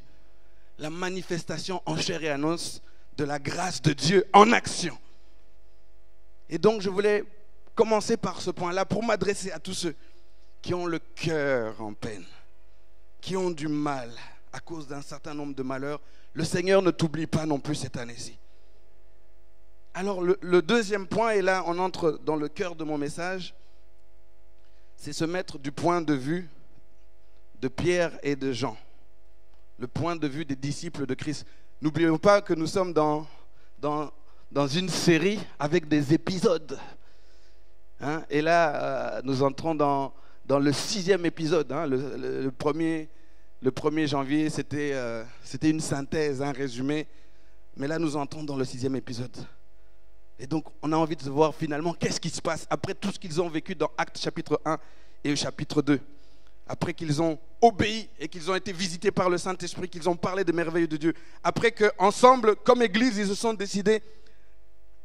La manifestation en chair et en os de la grâce de Dieu en action. Et donc je voulais commencer par ce point-là pour m'adresser à tous ceux qui ont le cœur en peine, qui ont du mal à cause d'un certain nombre de malheurs. Le Seigneur ne t'oublie pas non plus cette année-ci. Alors le deuxième point, et là on entre dans le cœur de mon message, c'est se mettre du point de vue de Pierre et de Jean, le point de vue des disciples de Christ. N'oublions pas que nous sommes dans une série avec des épisodes. Hein? Et là, nous entrons dans le 6e épisode. Hein? Le 1er janvier, c'était une synthèse, un résumé. Mais là, nous entrons dans le 6e épisode. Et donc, on a envie de voir finalement qu'est-ce qui se passe après tout ce qu'ils ont vécu dans Actes chapitre 1 et chapitre 2. Après qu'ils ont obéi et qu'ils ont été visités par le Saint-Esprit, qu'ils ont parlé des merveilles de Dieu. Après qu'ensemble, comme Église, ils se sont décidés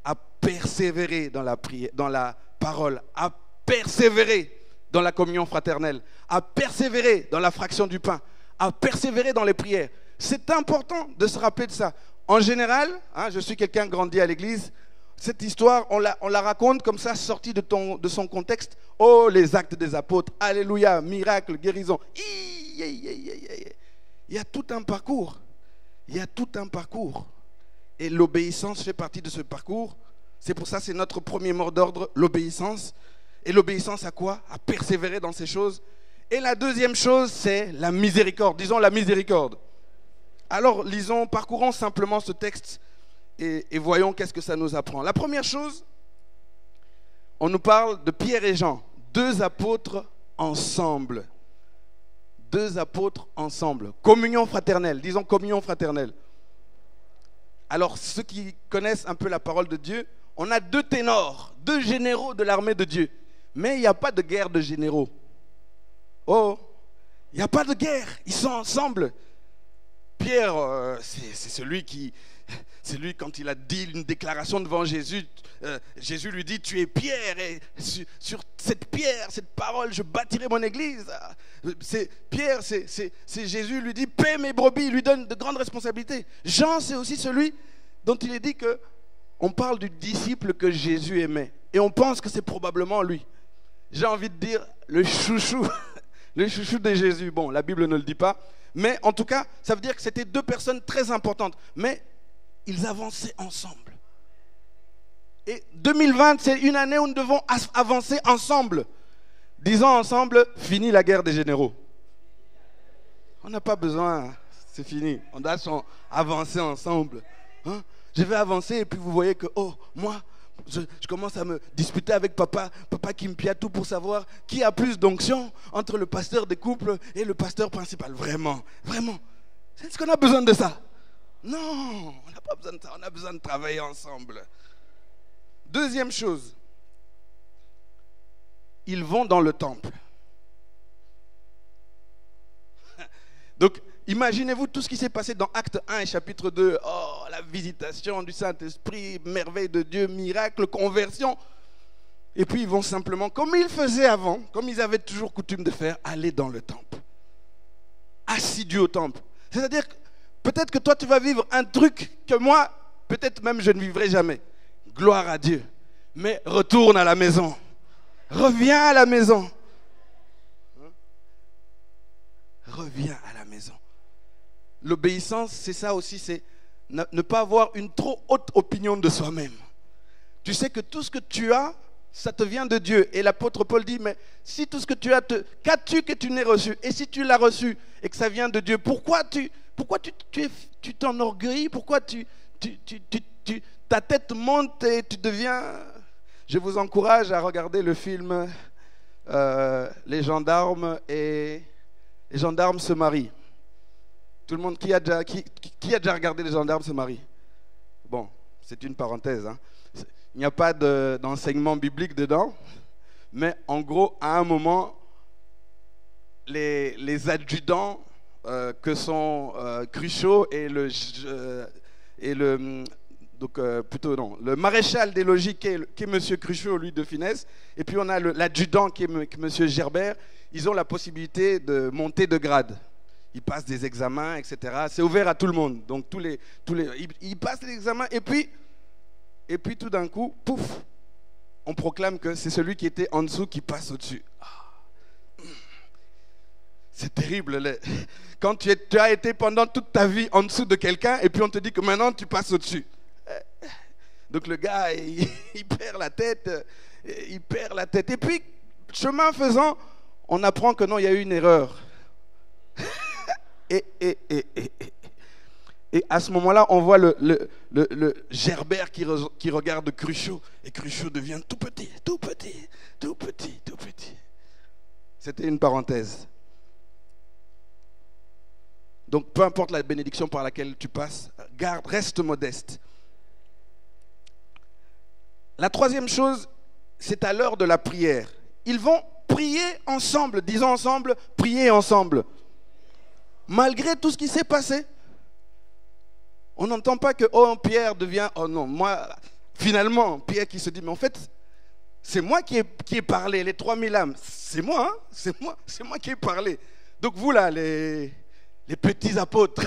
à persévérer dans la prière, dans la parole, à persévérer dans la communion fraternelle, à persévérer dans la fraction du pain, à persévérer dans les prières. C'est important de se rappeler de ça. En général, hein, je suis quelqu'un grandi à l'église, cette histoire, on la raconte comme ça, sortie de son contexte. Oh, les actes des apôtres, alléluia, miracle, guérison. Il y a tout un parcours. Il y a tout un parcours. Et l'obéissance fait partie de ce parcours. C'est pour ça que c'est notre premier mot d'ordre, l'obéissance. Et l'obéissance à quoi? À persévérer dans ces choses. Et la deuxième chose, c'est la miséricorde. Disons la miséricorde. Alors, parcourons simplement ce texte et voyons qu'est-ce que ça nous apprend. La première chose, on nous parle de Pierre et Jean, deux apôtres ensemble. Deux apôtres ensemble. Communion fraternelle, disons communion fraternelle. Alors, ceux qui connaissent un peu la parole de Dieu, on a deux ténors, deux généraux de l'armée de Dieu. Mais il n'y a pas de guerre de généraux. Oh, il n'y a pas de guerre, ils sont ensemble. Pierre, c'est celui quand il a dit une déclaration devant Jésus, Jésus lui dit, tu es Pierre, et sur cette pierre, cette parole, je bâtirai mon église. Pierre, c'est Jésus lui dit, paie mes brebis, il lui donne de grandes responsabilités. Jean, c'est aussi celui dont il est dit que on parle du disciple que Jésus aimait. Et on pense que c'est probablement lui. J'ai envie de dire le chouchou de Jésus. Bon, la Bible ne le dit pas. Mais en tout cas, ça veut dire que c'était deux personnes très importantes. Mais ils avançaient ensemble. Et 2020, c'est une année où nous devons avancer ensemble. Disons ensemble, fini la guerre des généraux. On n'a pas besoin, c'est fini. On doit avancer ensemble. Hein? Je vais avancer et puis vous voyez que, oh, moi, je commence à me disputer avec papa qui me pilla tout pour savoir qui a plus d'onction entre le pasteur des couples et le pasteur principal. Vraiment. Est-ce qu'on a besoin de ça? Non, on n'a pas besoin de ça. On a besoin de travailler ensemble. Deuxième chose, ils vont dans le temple. Donc, imaginez-vous tout ce qui s'est passé dans Acte 1 et chapitre 2. Oh, la visitation du Saint-Esprit, merveille de Dieu, miracle, conversion. Et puis ils vont simplement, comme ils faisaient avant, comme ils avaient toujours coutume de faire, aller dans le temple. Assidus au temple. C'est-à-dire que peut-être que toi tu vas vivre un truc que moi, peut-être même je ne vivrai jamais. Gloire à Dieu. Mais retourne à la maison. Reviens à la maison. Reviens à la maison. L'obéissance, c'est ça aussi, c'est ne pas avoir une trop haute opinion de soi-même. Tu sais que tout ce que tu as, ça te vient de Dieu. Et l'apôtre Paul dit, mais si tout ce que tu as, qu'as-tu que tu n'aies reçu? Et si tu l'as reçu et que ça vient de Dieu, pourquoi tu t'enorgueillis? Pourquoi ta tête monte et tu deviens... Je vous encourage à regarder le film Les gendarmes se marient. Tout le monde, qui a déjà regardé Les Gendarmes se marient? Bon, c'est une parenthèse. Hein. Il n'y a pas d'enseignement biblique dedans. Mais en gros, à un moment, les adjudants que sont Cruchot et le maréchal des logis qui est M. Cruchot, lui, de finesse, et puis on a l'adjudant qui est M. Gerbert, ils ont la possibilité de monter de grade. Ils passent des examens, etc. C'est ouvert à tout le monde. Donc ils passent les examens et puis tout d'un coup, pouf, on proclame que c'est celui qui était en dessous qui passe au-dessus. C'est terrible. Quand tu as été pendant toute ta vie en dessous de quelqu'un et puis on te dit que maintenant tu passes au-dessus. Donc le gars, il perd la tête. Il perd la tête. Et puis, chemin faisant, on apprend que non, il y a eu une erreur. Et à ce moment-là, on voit le Gerbert qui regarde Cruchot. Et Cruchot devient tout petit, tout petit, tout petit, tout petit. C'était une parenthèse. Donc, peu importe la bénédiction par laquelle tu passes, reste modeste. La troisième chose, c'est à l'heure de la prière. Ils vont prier ensemble, disons ensemble, prier ensemble. Malgré tout ce qui s'est passé. On n'entend pas que Pierre devient, oh non, moi, finalement, Pierre qui se dit, mais en fait, c'est moi qui ai parlé, les 3000 âmes, c'est moi, hein, c'est moi qui ai parlé. Donc vous là, les petits apôtres,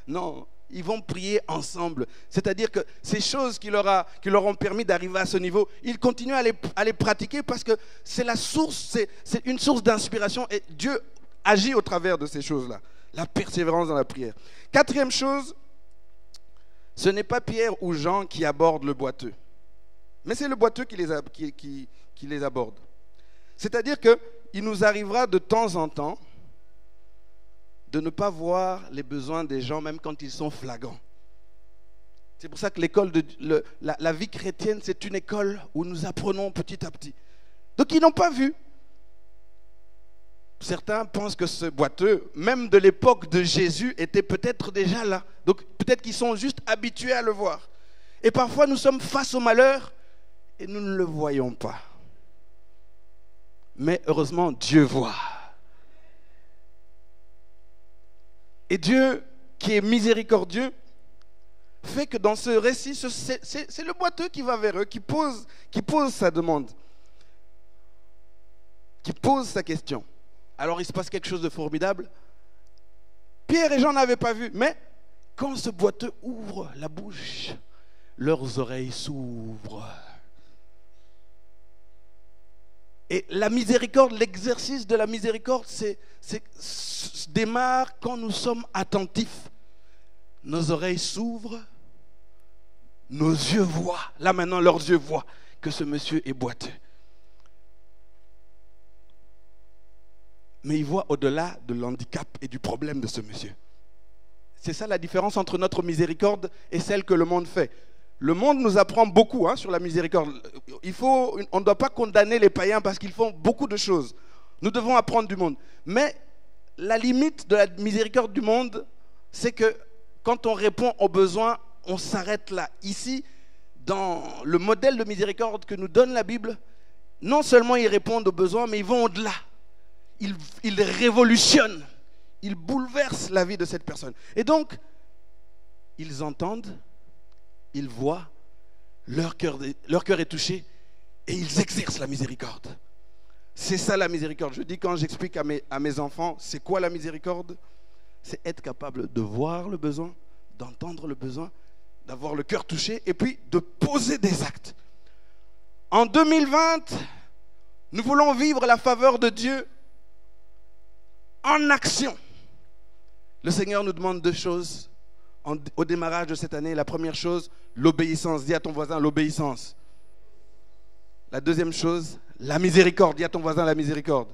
non, ils vont prier ensemble. C'est-à-dire que ces choses qui leur ont permis d'arriver à ce niveau, ils continuent à les pratiquer parce que c'est la source, c'est une source d'inspiration et Dieu agit au travers de ces choses-là. La persévérance dans la prière. Quatrième chose, ce n'est pas Pierre ou Jean qui abordent le boiteux, mais c'est le boiteux qui les aborde. C'est-à-dire qu'il nous arrivera de temps en temps de ne pas voir les besoins des gens, même quand ils sont flagrants. C'est pour ça que la vie chrétienne, c'est une école où nous apprenons petit à petit. Donc ils n'ont pas vu. Certains pensent que ce boiteux, même de l'époque de Jésus, était peut-être déjà là. Donc peut-être qu'ils sont juste habitués à le voir. Et parfois nous sommes face au malheur et nous ne le voyons pas. Mais heureusement, Dieu voit. Et Dieu, qui est miséricordieux, fait que dans ce récit, c'est le boiteux qui va vers eux, qui pose sa demande, qui pose sa question. Alors il se passe quelque chose de formidable. Pierre et Jean n'avaient pas vu, mais quand ce boiteux ouvre la bouche, leurs oreilles s'ouvrent. Et la miséricorde, l'exercice de la miséricorde, démarre quand nous sommes attentifs. Nos oreilles s'ouvrent, nos yeux voient. Là maintenant, leurs yeux voient que ce monsieur est boiteux. Mais ils voient au-delà de l'handicap et du problème de ce monsieur. C'est ça la différence entre notre miséricorde et celle que le monde fait. Le monde nous apprend beaucoup sur la miséricorde. On ne doit pas condamner les païens parce qu'ils font beaucoup de choses. Nous devons apprendre du monde. Mais la limite de la miséricorde du monde, c'est que quand on répond aux besoins, on s'arrête là. Ici, dans le modèle de miséricorde que nous donne la Bible, non seulement ils répondent aux besoins, mais ils vont au-delà. Ils révolutionnent, ils bouleversent la vie de cette personne. Et donc, ils entendent, ils voient, leur cœur est touché et ils exercent la miséricorde. C'est ça la miséricorde. Je dis quand j'explique à mes enfants, c'est quoi la miséricorde? C'est être capable de voir le besoin, d'entendre le besoin, d'avoir le cœur touché et puis de poser des actes. En 2020, nous voulons vivre la faveur de Dieu en action. Le Seigneur nous demande deux choses au démarrage de cette année. La première chose, l'obéissance. Dis à ton voisin l'obéissance. La deuxième chose, la miséricorde. Dis à ton voisin la miséricorde.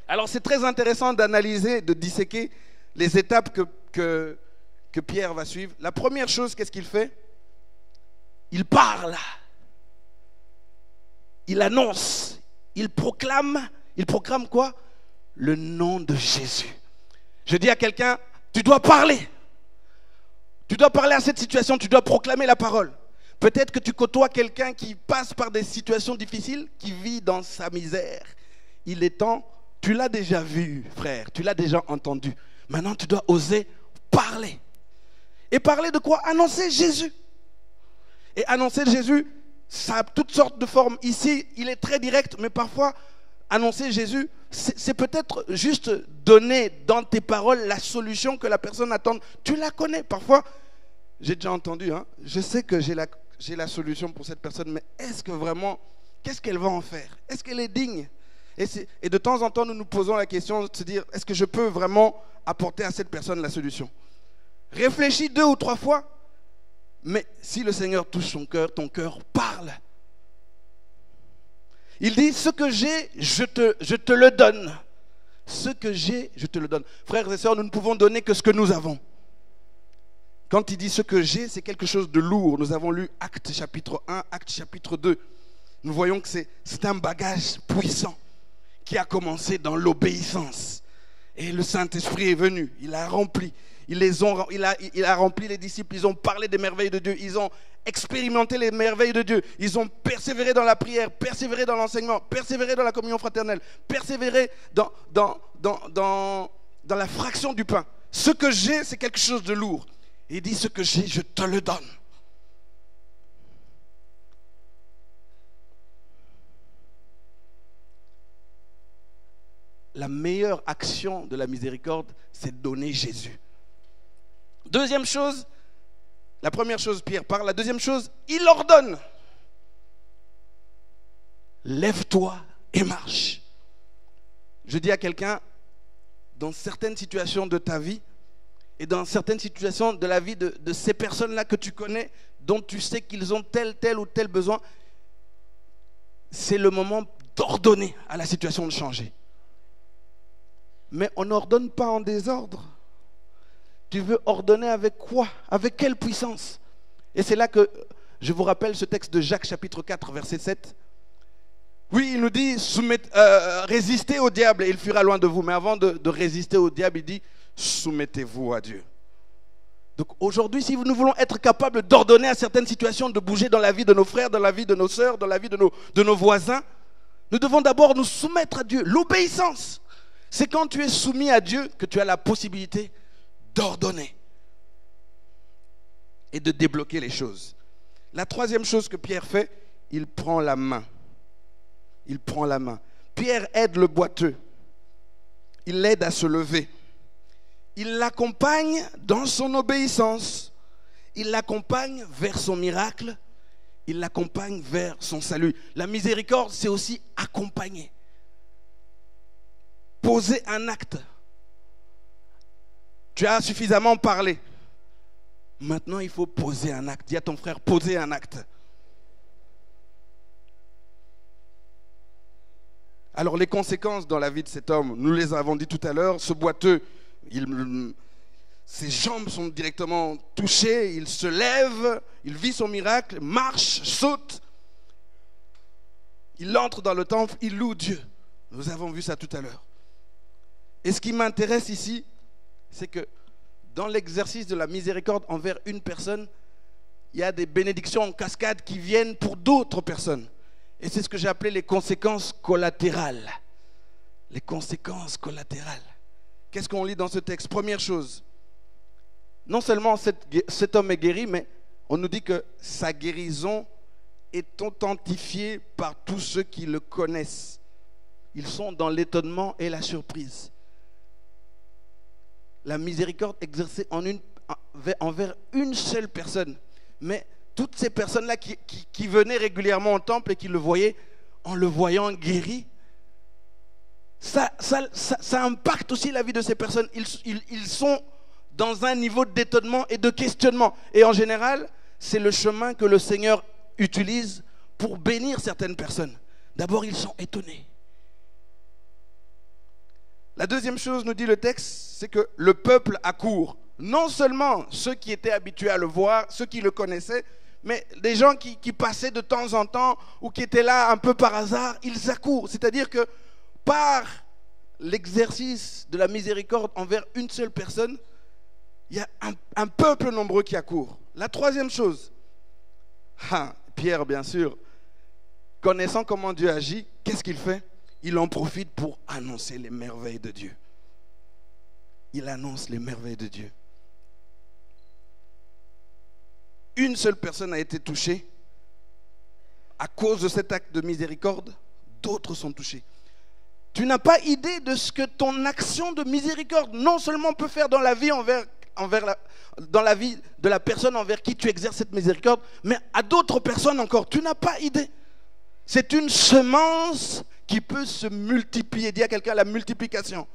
Alors c'est très intéressant d'analyser, de disséquer les étapes que Pierre va suivre. La première chose, qu'est-ce qu'il fait? Il parle. Il annonce. Il proclame quoi? Le nom de Jésus. Je dis à quelqu'un, tu dois parler. Tu dois parler à cette situation, tu dois proclamer la parole. Peut-être que tu côtoies quelqu'un qui passe par des situations difficiles, qui vit dans sa misère. Il est temps, tu l'as déjà vu, frère, tu l'as déjà entendu. Maintenant, tu dois oser parler. Et parler de quoi? Annoncer Jésus. Et annoncer Jésus, ça a toutes sortes de formes. Ici, il est très direct, mais parfois, annoncer Jésus, c'est peut-être juste donner dans tes paroles la solution que la personne attend. Tu la connais. Parfois, j'ai déjà entendu, hein, je sais que j'ai la solution pour cette personne, mais est-ce que vraiment, qu'est-ce qu'elle va en faire? Est-ce qu'elle est digne? Et de temps en temps, nous nous posons la question de se dire, est-ce que je peux vraiment apporter à cette personne la solution? Réfléchis 2 ou 3 fois, mais si le Seigneur touche ton cœur parle. Il dit, ce que j'ai, je te le donne. Ce que j'ai, je te le donne. Frères et sœurs, nous ne pouvons donner que ce que nous avons. Quand il dit ce que j'ai, c'est quelque chose de lourd. Nous avons lu Actes chapitre 1, Actes chapitre 2. Nous voyons que c'est un bagage puissant qui a commencé dans l'obéissance. Et le Saint-Esprit est venu, il a rempli. Il a rempli les disciples, ils ont parlé des merveilles de Dieu, ils ont expérimenté les merveilles de Dieu, ils ont persévéré dans la prière, persévéré dans l'enseignement, persévéré dans la communion fraternelle, persévéré dans la fraction du pain. Ce que j'ai, c'est quelque chose de lourd. Il dit, ce que j'ai, je te le donne. La meilleure action de la miséricorde, c'est de donner Jésus. Deuxième chose, la première chose, Pierre parle. La deuxième chose, il ordonne. Lève-toi et marche. Je dis à quelqu'un, dans certaines situations de ta vie, et dans certaines situations de la vie de ces personnes-là que tu connais, dont tu sais qu'ils ont tel ou tel besoin, c'est le moment d'ordonner à la situation de changer. Mais on n'ordonne pas en désordre. Tu veux ordonner avec quoi? Avec quelle puissance? Et c'est là que je vous rappelle ce texte de Jacques chapitre 4 verset 7. Oui, il nous dit résistez au diable et il fuira loin de vous. Mais avant de résister au diable, il dit soumettez-vous à Dieu. Donc aujourd'hui, si nous voulons être capables d'ordonner à certaines situations, de bouger dans la vie de nos frères, dans la vie de nos sœurs, dans la vie de nos voisins, nous devons d'abord nous soumettre à Dieu. L'obéissance, c'est quand tu es soumis à Dieu que tu as la possibilité d'ordonner et de débloquer les choses. La troisième chose que Pierre fait, il prend la main. Il prend la main. Pierre aide le boiteux. Il l'aide à se lever. Il l'accompagne dans son obéissance. Il l'accompagne vers son miracle. Il l'accompagne vers son salut. La miséricorde, c'est aussi accompagner. Poser un acte. Tu as suffisamment parlé. Maintenant, il faut poser un acte. Dis à ton frère, poser un acte. Alors, les conséquences dans la vie de cet homme, nous les avons dit tout à l'heure. Ce boiteux, ses jambes sont directement touchées. Il se lève, il vit son miracle, marche, saute. Il entre dans le temple, il loue Dieu. Nous avons vu ça tout à l'heure. Et ce qui m'intéresse ici, c'est que dans l'exercice de la miséricorde envers une personne, il y a des bénédictions en cascade qui viennent pour d'autres personnes. Et c'est ce que j'ai appelé les conséquences collatérales. Les conséquences collatérales. Qu'est-ce qu'on lit dans ce texte? Première chose, non seulement cet homme est guéri, mais on nous dit que sa guérison est authentifiée par tous ceux qui le connaissent. Ils sont dans l'étonnement et la surprise. La miséricorde exercée envers une seule personne. Mais toutes ces personnes-là qui venaient régulièrement au temple et qui le voyaient, en le voyant guéri, ça impacte aussi la vie de ces personnes. Ils sont dans un niveau d'étonnement et de questionnement. Et en général, c'est le chemin que le Seigneur utilise pour bénir certaines personnes. D'abord, ils sont étonnés. La deuxième chose, nous dit le texte, c'est que le peuple accourt. Non seulement ceux qui étaient habitués à le voir, ceux qui le connaissaient, mais des gens qui passaient de temps en temps ou qui étaient là un peu par hasard, ils accourent. C'est-à-dire que par l'exercice de la miséricorde envers une seule personne, il y a un peuple nombreux qui accourt. La troisième chose, Pierre, bien sûr, connaissant comment Dieu agit, qu'est-ce qu'il fait? Il en profite pour annoncer les merveilles de Dieu. Il annonce les merveilles de Dieu. Une seule personne a été touchée. À cause de cet acte de miséricorde, d'autres sont touchés. Tu n'as pas idée de ce que ton action de miséricorde non seulement peut faire dans la vie dans la vie de la personne envers qui tu exerces cette miséricorde, mais à d'autres personnes encore. Tu n'as pas idée. C'est une semence qui peut se multiplier. Dis à quelqu'un la multiplication.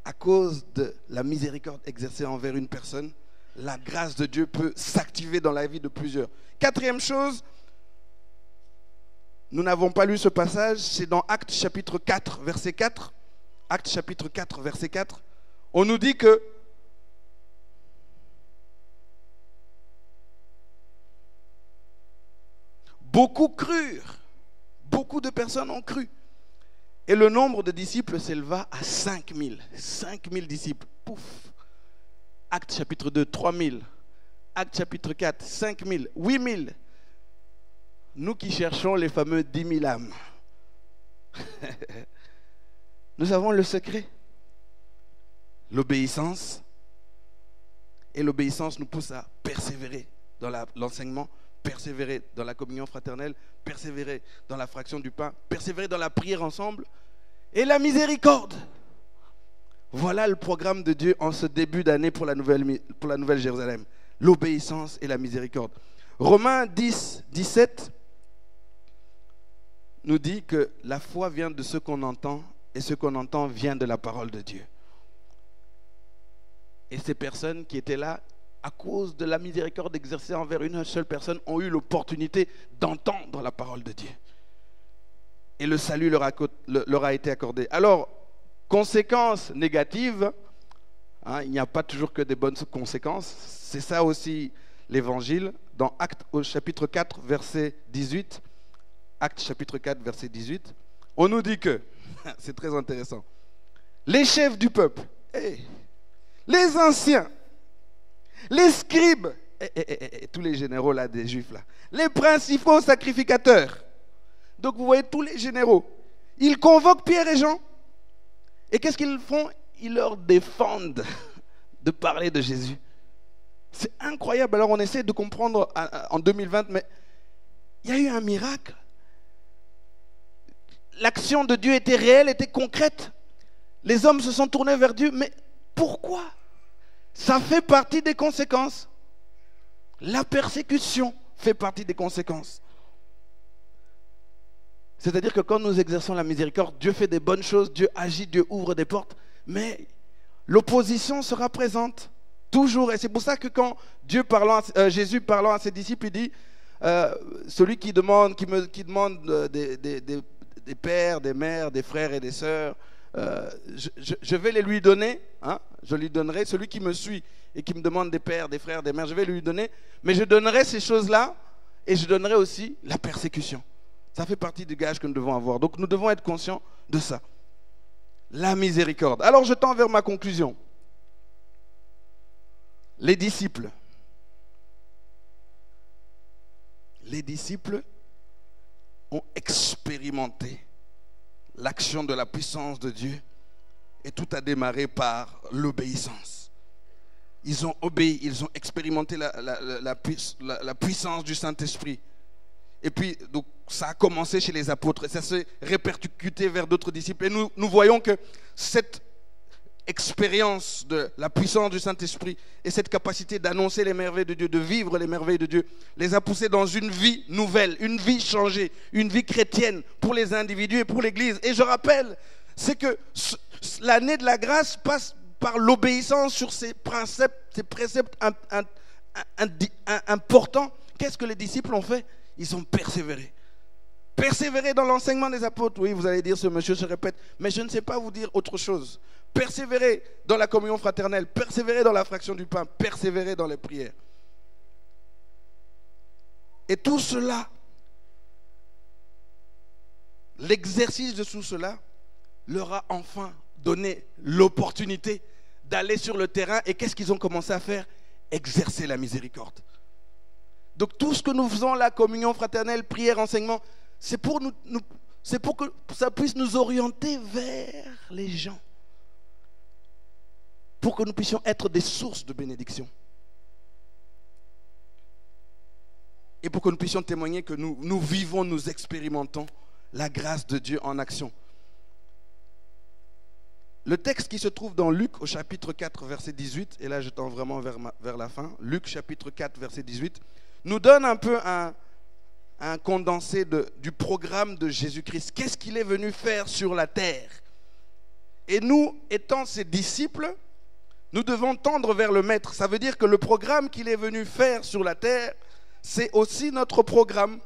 À cause de la miséricorde exercée envers une personne, la grâce de Dieu peut s'activer dans la vie de plusieurs. Quatrième chose, nous n'avons pas lu ce passage, c'est dans Actes chapitre 4, verset 4. Actes chapitre 4, verset 4. On nous dit que beaucoup crurent, beaucoup de personnes ont cru. Et le nombre de disciples s'éleva à 5000. 5000 disciples. Pouf. Actes chapitre 2, 3000. Actes chapitre 4, 5000. 8000. Nous qui cherchons les fameux 10 000 âmes. Nous avons le secret. L'obéissance. Et l'obéissance nous pousse à persévérer dans l'enseignement, persévérer dans la communion fraternelle, persévérer dans la fraction du pain, persévérer dans la prière ensemble. Et la miséricorde. Voilà le programme de Dieu en ce début d'année pour la nouvelle Jérusalem. L'obéissance et la miséricorde. Romains 10, 17 nous dit que la foi vient de ce qu'on entend et ce qu'on entend vient de la parole de Dieu. Et ces personnes qui étaient là, à cause de la miséricorde exercée envers une seule personne, ont eu l'opportunité d'entendre la parole de Dieu. Et le salut leur a été accordé. Alors, conséquences négatives, il n'y a pas toujours que des bonnes conséquences. C'est ça aussi l'évangile. Dans Actes au chapitre 4, verset 18, Actes chapitre 4, verset 18, on nous dit que, c'est très intéressant, les chefs du peuple, les anciens, les scribes, tous les généraux là, des juifs là, les principaux sacrificateurs. Donc vous voyez tous les généraux, ils convoquent Pierre et Jean. Et qu'est-ce qu'ils font? Ils leur défendent de parler de Jésus. C'est incroyable. Alors on essaie de comprendre en 2020, mais il y a eu un miracle. L'action de Dieu était réelle, était concrète. Les hommes se sont tournés vers Dieu. Mais pourquoi? Ça fait partie des conséquences. La persécution fait partie des conséquences. C'est-à-dire que quand nous exerçons la miséricorde, Dieu fait des bonnes choses, Dieu agit, Dieu ouvre des portes, mais l'opposition sera présente, toujours. Et c'est pour ça que quand Jésus parlant à ses disciples, il dit, celui qui demande des pères, des mères, des frères et des sœurs, je vais les lui donner, je lui donnerai. Celui qui me suit et qui me demande des pères, des frères, des mères, je vais lui donner, mais je donnerai ces choses-là et je donnerai aussi la persécution. Ça fait partie du gage que nous devons avoir. Donc nous devons être conscients de ça. La miséricorde. Alors je tends vers ma conclusion. Les disciples ont expérimenté l'action de la puissance de Dieu et tout a démarré par l'obéissance. Ils ont obéi, ils ont expérimenté la puissance du Saint-Esprit. Et puis, donc, ça a commencé chez les apôtres et ça s'est répercuté vers d'autres disciples. Et nous voyons que cette expérience de la puissance du Saint-Esprit et cette capacité d'annoncer les merveilles de Dieu, de vivre les merveilles de Dieu, les a poussés dans une vie nouvelle, une vie changée, une vie chrétienne pour les individus et pour l'Église. Et je rappelle, c'est que l'année de la grâce passe par l'obéissance sur ces préceptes importants. Qu'est-ce que les disciples ont fait? Ils ont persévéré. Persévérer dans l'enseignement des apôtres. Oui, vous allez dire, ce monsieur se répète, mais je ne sais pas vous dire autre chose. Persévérer dans la communion fraternelle, persévérer dans la fraction du pain, persévérer dans les prières. Et tout cela l'exercice de tout cela leur a enfin donné l'opportunité d'aller sur le terrain. Et qu'est-ce qu'ils ont commencé à faire? Exercer la miséricorde. Donc tout ce que nous faisons, la communion fraternelle, prière, enseignement, c'est pour que ça puisse nous orienter vers les gens, pour que nous puissions être des sources de bénédiction. Et pour que nous puissions témoigner que nous vivons, nous expérimentons la grâce de Dieu en action. Le texte qui se trouve dans Luc au chapitre 4 verset 18, et là je tends vraiment vers la fin, Luc chapitre 4 verset 18, nous donne un peu un condensé du programme de Jésus-Christ. Qu'est-ce qu'il est venu faire sur la terre? Et nous, étant ses disciples, nous devons tendre vers le Maître. Ça veut dire que le programme qu'il est venu faire sur la terre, c'est aussi notre programme.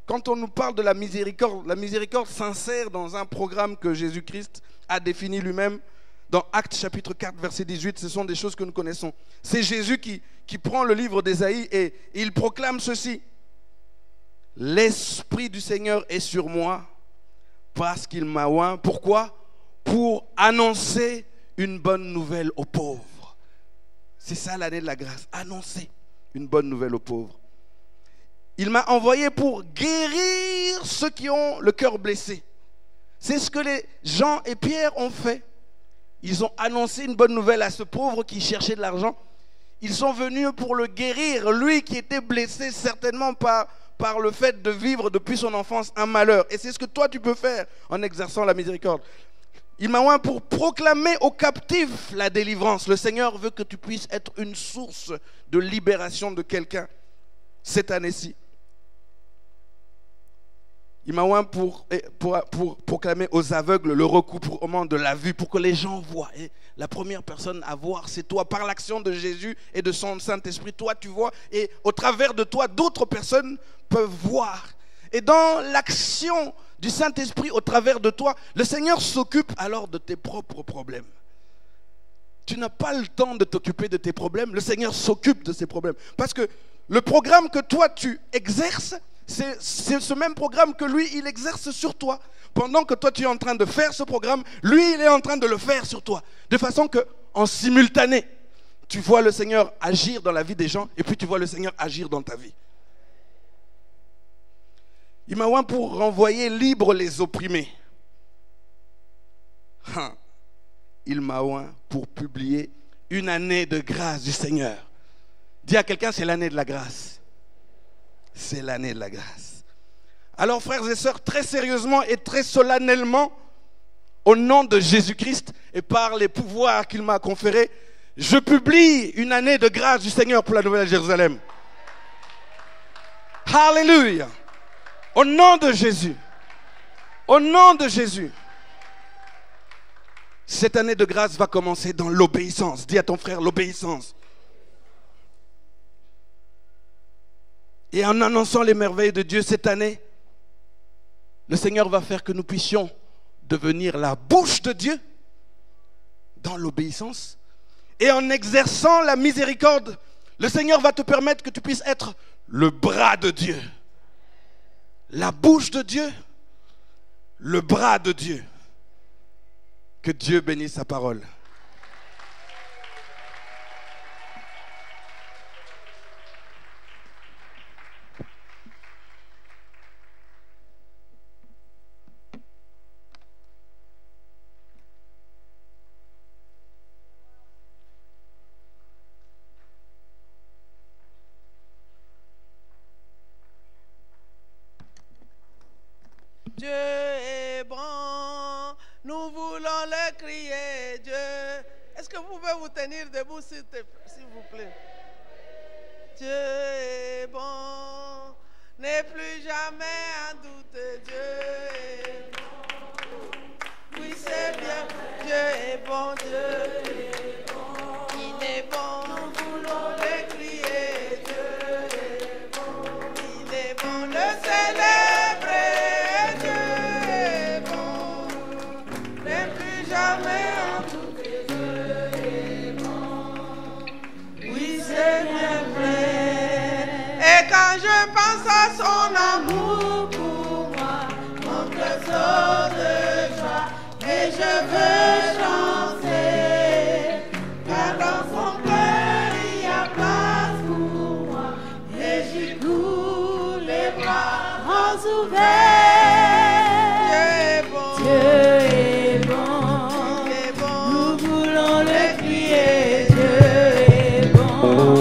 Quand on nous parle de la miséricorde s'insère dans un programme que Jésus-Christ a défini lui-même. Dans Actes chapitre 4 verset 18, ce sont des choses que nous connaissons. C'est Jésus qui prend le livre d'Ésaïe et il proclame ceci: l'Esprit du Seigneur est sur moi parce qu'il m'a oint. Pourquoi? Pour annoncer une bonne nouvelle aux pauvres. C'est ça l'année de la grâce, annoncer une bonne nouvelle aux pauvres. Il m'a envoyé pour guérir ceux qui ont le cœur blessé. C'est ce que les Jean et Pierre ont fait. Ils ont annoncé une bonne nouvelle à ce pauvre qui cherchait de l'argent. Ils sont venus pour le guérir, lui qui était blessé certainement par le fait de vivre depuis son enfance un malheur. Et c'est ce que toi tu peux faire en exerçant la miséricorde. Il m'a oint pour proclamer aux captifs la délivrance. Le Seigneur veut que tu puisses être une source de libération de quelqu'un cette année-ci. Il m'a oint pour proclamer aux aveugles le recouvrement de la vue, pour que les gens voient. Et la première personne à voir, c'est toi. Par l'action de Jésus et de son Saint-Esprit, toi tu vois. Et au travers de toi, d'autres personnes peuvent voir. Et dans l'action du Saint-Esprit au travers de toi, le Seigneur s'occupe alors de tes propres problèmes. Tu n'as pas le temps de t'occuper de tes problèmes, le Seigneur s'occupe de ces problèmes. Parce que le programme que toi tu exerces, c'est ce même programme que lui, il exerce sur toi. Pendant que toi, tu es en train de faire ce programme, lui, il est en train de le faire sur toi. De façon qu'en simultané, tu vois le Seigneur agir dans la vie des gens et puis tu vois le Seigneur agir dans ta vie. Il m'a oint pour renvoyer libres les opprimés. Il m'a oint pour publier une année de grâce du Seigneur. Dis à quelqu'un, c'est l'année de la grâce. C'est l'année de la grâce. Alors frères et sœurs, très sérieusement et très solennellement, au nom de Jésus-Christ et par les pouvoirs qu'il m'a conférés, je publie une année de grâce du Seigneur pour la Nouvelle Jérusalem. Alléluia. Au nom de Jésus. Au nom de Jésus. Cette année de grâce va commencer dans l'obéissance. Dis à ton frère, l'obéissance. Et en annonçant les merveilles de Dieu cette année, le Seigneur va faire que nous puissions devenir la bouche de Dieu dans l'obéissance. Et en exerçant la miséricorde, le Seigneur va te permettre que tu puisses être le bras de Dieu. La bouche de Dieu, le bras de Dieu. Que Dieu bénisse sa parole. Dieu est bon, nous voulons le crier, Dieu. Est-ce que vous pouvez vous tenir debout, s'il vous plaît? Dieu est bon, n'est plus jamais un doute, Dieu est bon. Oui, c'est bien, Dieu est bon, Dieu est bon. Il est bon, nous voulons le crier, Dieu est bon. Il est bon, le célébrer. Quand je pense à son amour pour moi, de joie et je veux chanter. Car dans son cœur il y a place pour moi et j'y coule les bras grands ouverts. Dieu est bon, nous voulons le crier. Dieu est bon,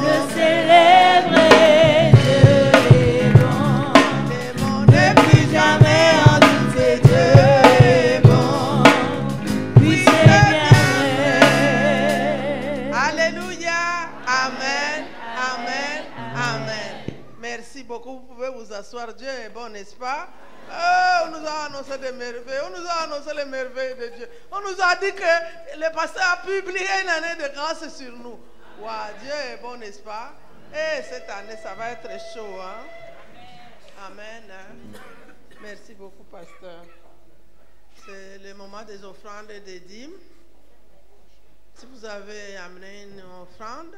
le célébrer. Dieu est bon, ne plus jamais en douter. Dieu est bon, oui c'est bien vrai. Alléluia. Amen. Amen. Amen. Merci beaucoup. Vous pouvez vous asseoir. Dieu est bon, n'est-ce pas? On nous a annoncé des merveilles. On nous a annoncé les merveilles de Dieu. On nous a dit que le pasteur a publié une année de grâce sur nous. Waouh, Dieu est bon, n'est-ce pas? Et cette année, ça va être chaud. Hein? Amen. Hein? Merci beaucoup, pasteur. C'est le moment des offrandes et des dîmes. Si vous avez amené une offrande,